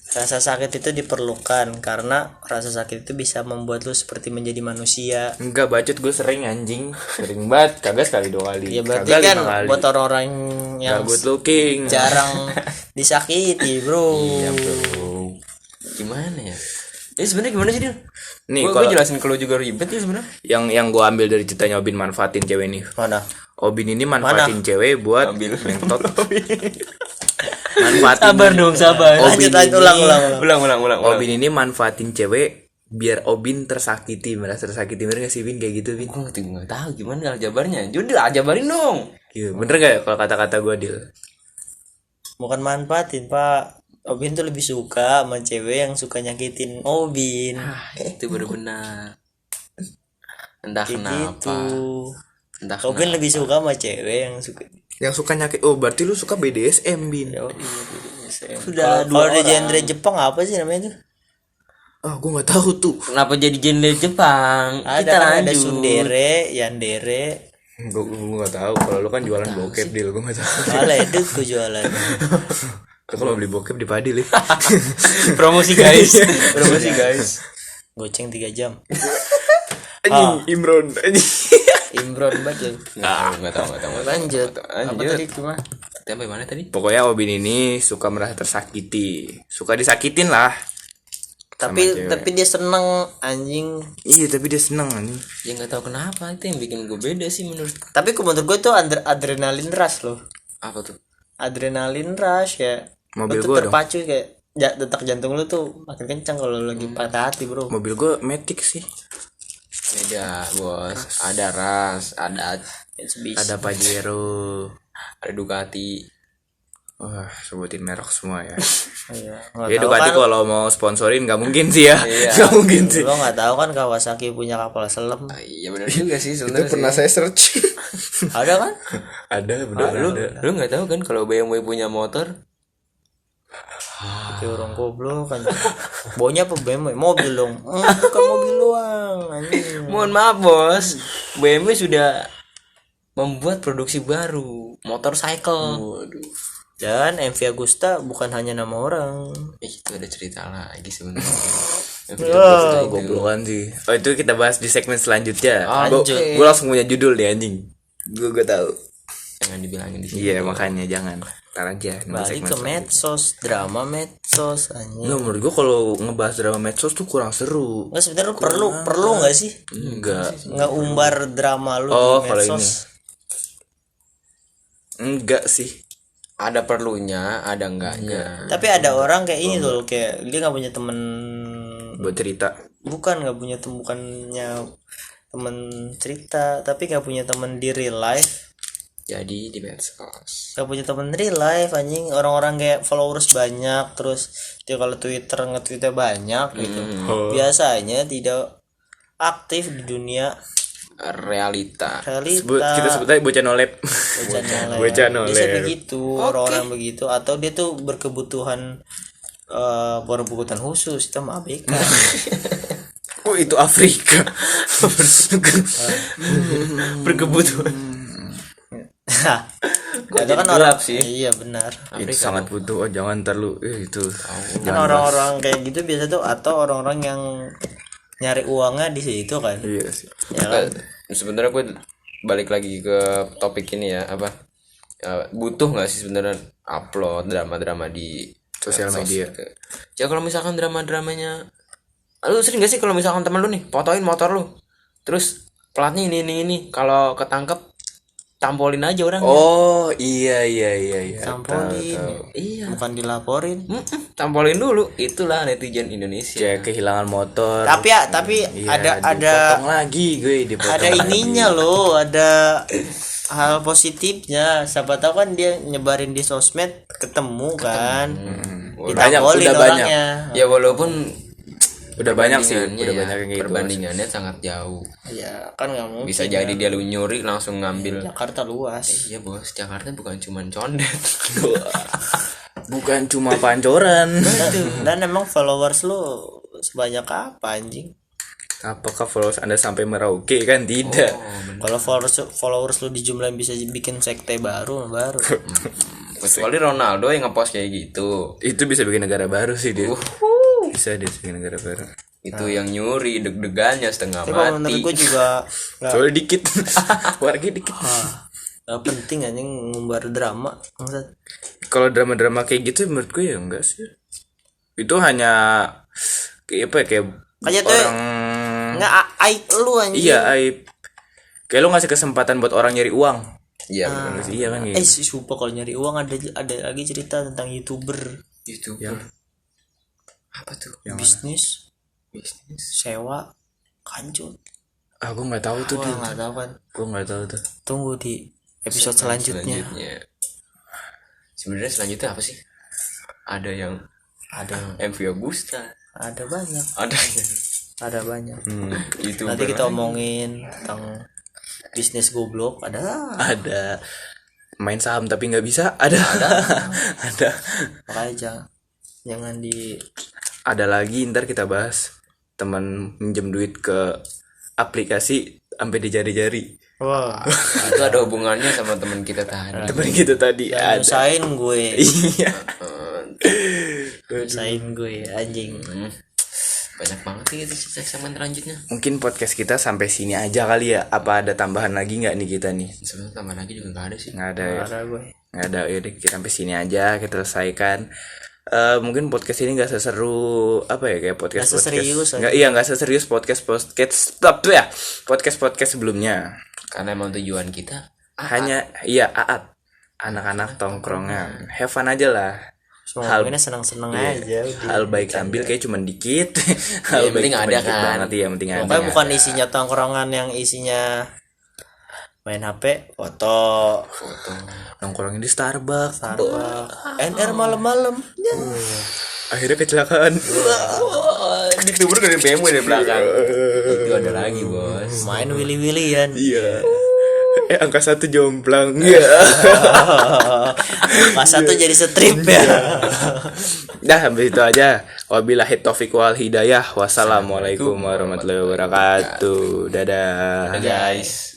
Rasa sakit itu diperlukan karena rasa sakit itu bisa membuat lu seperti menjadi manusia. Enggak bacot gue sering anjing. Sering banget. Kagak sekali 2 kali. Ya berarti Kagak kan 5 kali. buat orang-orang yang Gak good looking. jarang disakiti bro. Iya bro. Gimana ya? Ini sebenarnya gimana sih dia? Nih, Gue kalau- jelasin ke lu juga ribet ya sebenarnya. Yang gue ambil dari ceritanya Obin manfaatin cewek nih. Mana? Obin ini manfaatin cewek buat Ambil. mentot. Manfaatin. Sabar dong, sabar. Lanjut, ulang. Ulang. Obin ini manfaatin cewek biar Obin tersakiti, merasa tersakiti. Bener gak sih Bin kayak gitu Bin? Gue nggak tahu gimana jabarnya. Udah jabarin dong. Iya, bener gak kalau kata-kata gue Dil? Bukan manfaatin pak. Obin tuh lebih suka sama cewek yang suka nyakitin Obin. Itu baru benar. Entah Kayak kenapa. gitu. Entah Obin kenapa. lebih suka sama cewek yang suka. Yang suka nyakit. Oh, berarti lu suka BDSM Bin. Oh, iya, Sudah kalau dua di orang. genre Jepang apa sih namanya tuh? Ah, gue nggak tahu tuh. Kenapa jadi genre Jepang? Ada Kita kan, ada lanjut. Sundere, Yandere. Gue nggak tahu. Kalau lu kan jualan bokep Dil, gue nggak tahu. Malah itu tuh jualan. Kalau beli bokep di Padil ya. Promosi guys. Promosi guys. Goceng 3 jam. Anjing Imron. Anjing. Imron banget. Enggak tahu. Lanjut. Apa Lanjut. tadi gimana? Sampai mana tadi? Pokoknya Obin ini suka merasa tersakiti. Suka disakitin lah. cewek. Tapi dia seneng anjing. Iya, tapi dia seneng anjing. Ya nggak tahu kenapa itu yang bikin gue beda sih menurut. Tapi menurut gue itu adrenalin rush loh. Apa tuh? Adrenalin rush ya. Mobil Lu tuh gua dong. terpacu kayak detak jantung lu tuh makin kencang kalau lu lagi patah hati bro. Mobil gue Matic sih. Beda bos. Ada Ras, ada Mitsubishi. Ada Pajero. Ducati. Wah, sebutin merek semua ya. Iya. Ya Ducati kalau mau sponsorin nggak mungkin sih ya. Iya. Nggak mungkin sih. Lo nggak tahu kan Kawasaki punya kapal selam. Ah, iya benar juga sih sebenarnya. saya search. Ada kan? Ada bener Lu ada. lu nggak tahu kan kalau BMW punya motor? Kayak orang goblok kan. Baunya apa BMW? Mobil dong. Bukan mobil doang. Anjing. Mohon maaf bos, BMW sudah membuat produksi baru motorcycle. Waduh. Dan MV Agusta bukan hanya nama orang. Itu ada cerita lagi sebenarnya. Oh, Goblokan sih. Oh, itu kita bahas di segmen selanjutnya. Lanjut. Gue langsung punya judul deh anjing. Gue tahu. Jangan dibilangin di sini. Iya, makanya jangan. Ntar aja nunggu Balik segmen ke selanjutnya. medsos, drama medsos anjing. Nggak, menurut gue kalau ngebahas drama medsos tuh kurang seru. Nggak sebenarnya perlu nggak sih? Enggak. Nggak umbar drama lu Oh, di kalau medsos. Enggak sih. Ada perlunya, ada enggaknya. Tapi ada orang kayak ini tuh, kayak dia nggak punya temen, Buat cerita. bukan nggak punya bukannya temen cerita, tapi nggak punya temen di real life. Jadi di medsos. Gak punya temen real life anjing. Orang-orang kayak followers banyak, terus dia kalau Twitter nge-tweetnya banyak gitu. Biasanya tidak aktif di dunia realita. Kita sebut aja bocah nolep. Bocah nolep. Bisa begitu, orang begitu, atau dia tuh berkebutuhan khusus, kita mah ABK. Oh itu Afrika. Berkebutuhan. Itu kan orang sih. Iya benar. Itu sangat butuh. Oh, jangan terlalu itu. Kan orang-orang kayak gitu biasa tuh, atau orang-orang yang nyari uangnya di situ kan. Iya sih. Ya kan? Sebenarnya gue balik lagi ke topik ini ya, apa? Butuh nggak sih sebenarnya upload drama-drama di Sosial media. Ya kalau misalkan drama-dramanya, lu sering gak sih kalau misalkan temen lu nih fotoin motor lu, terus platnya ini, kalau ketangkep tampolin aja orangnya. Oh iya. Tampolin. Tahu. Iya. Bukan dilaporin. Tampolin dulu, itulah netizen Indonesia. Kayak kehilangan motor. Tapi Iya, ada dipotong lagi gue dipotong ada lagi. ininya loh, ada hal positifnya. Siapa tahu kan dia nyebarin di sosmed, ketemu kan. Ditampolin udah orangnya. Ya walaupun Udah banyak sih, perbandingannya udah ya, banyak yang gitu. perbandingannya sangat jauh. Ya kan nggak mungkin. Bisa jadi dia lu nyuri langsung ngambil. Jakarta luas. Iya bos, Jakarta bukan cuma condet. Bukan cuma pancoran. Dan emang followers lu sebanyak apa anjing? Apakah followers Anda sampai Merauke kan? Tidak. Kalau followers lu dijumlahin bisa bikin sekte baru. Kecuali Ronaldo yang ngepost kayak gitu. Itu bisa bikin negara baru sih dia. Bisa dia bikin negara baru. Itu yang nyuri deg-degannya setengah Tapi kalau menurut mati. gue juga Soalnya dikit. Warga dikit. nggak penting anjing ngumbar drama. Maksud, Kalau drama-drama kayak gitu menurut gue ya enggak sih. Itu hanya kayak apa ya, kayak tuh orang nggak aib lu anjing. iya aib. Kayak lu ngasih kesempatan buat orang nyari uang. Iya, Bener sih, iya kan gitu. Si sumpah kalau nyari uang ada lagi cerita tentang YouTuber itu apa tuh? bisnis Bisnis. sewa kancut. Ah gue nggak tahu tuh Wah dia. nggak tahu kan. Gue nggak tahu tuh. Tunggu di episode selanjutnya. Sebenarnya selanjutnya apa sih? Ada yang Ada MV Augusta. banyak. Ada banyak. Itu Nanti kita omongin tentang bisnis goblok. Ada main saham tapi nggak bisa. Ada. Makanya jangan di Ada lagi ntar kita bahas teman minjem duit ke aplikasi sampai di jari-jari. wah itu ada hubungannya sama teman kita tadi. Teman kita tadi ada. nyusahin gue. Iya. Nyusahin gue anjing. Banyak banget sih itu segmen selanjutnya. Mungkin podcast kita sampai sini aja kali ya. Apa ada tambahan lagi nggak nih kita nih? Sebenarnya tambah lagi juga nggak ada sih. Nggak ada ya. Ada gue. Nggak ada. Yaudah kita sampai sini aja kita selesaikan. Mungkin podcast ini nggak seseru apa ya kayak podcast Nggak seserius aja. nggak seserius podcast sebelumnya. Karena emang tujuan kita Hanya iya anak-anak tongkrongan have fun aja lah. Semua ini seneng-seneng aja. Hal baik ambil kayak cuman dikit. Hal yang penting cuma ada dikit kan. banget ya, yang penting ada. Pokoknya bukan isinya tongkrongan yang isinya main HP, foto, Nongkrongin di Starbucks. NR malam-malam. Akhirnya kecelakaan. ditubur dari BMW dari belakang. Itu ada lagi bos. Main willy-willian. Iya. Angka 1 jomplang. Iya. Pas satu jadi strip ya. Dah sampai itu aja. Wabillahi taufiq wal hidayah. Wassalamualaikum warahmatullahi wabarakatuh. Dadah. Guys.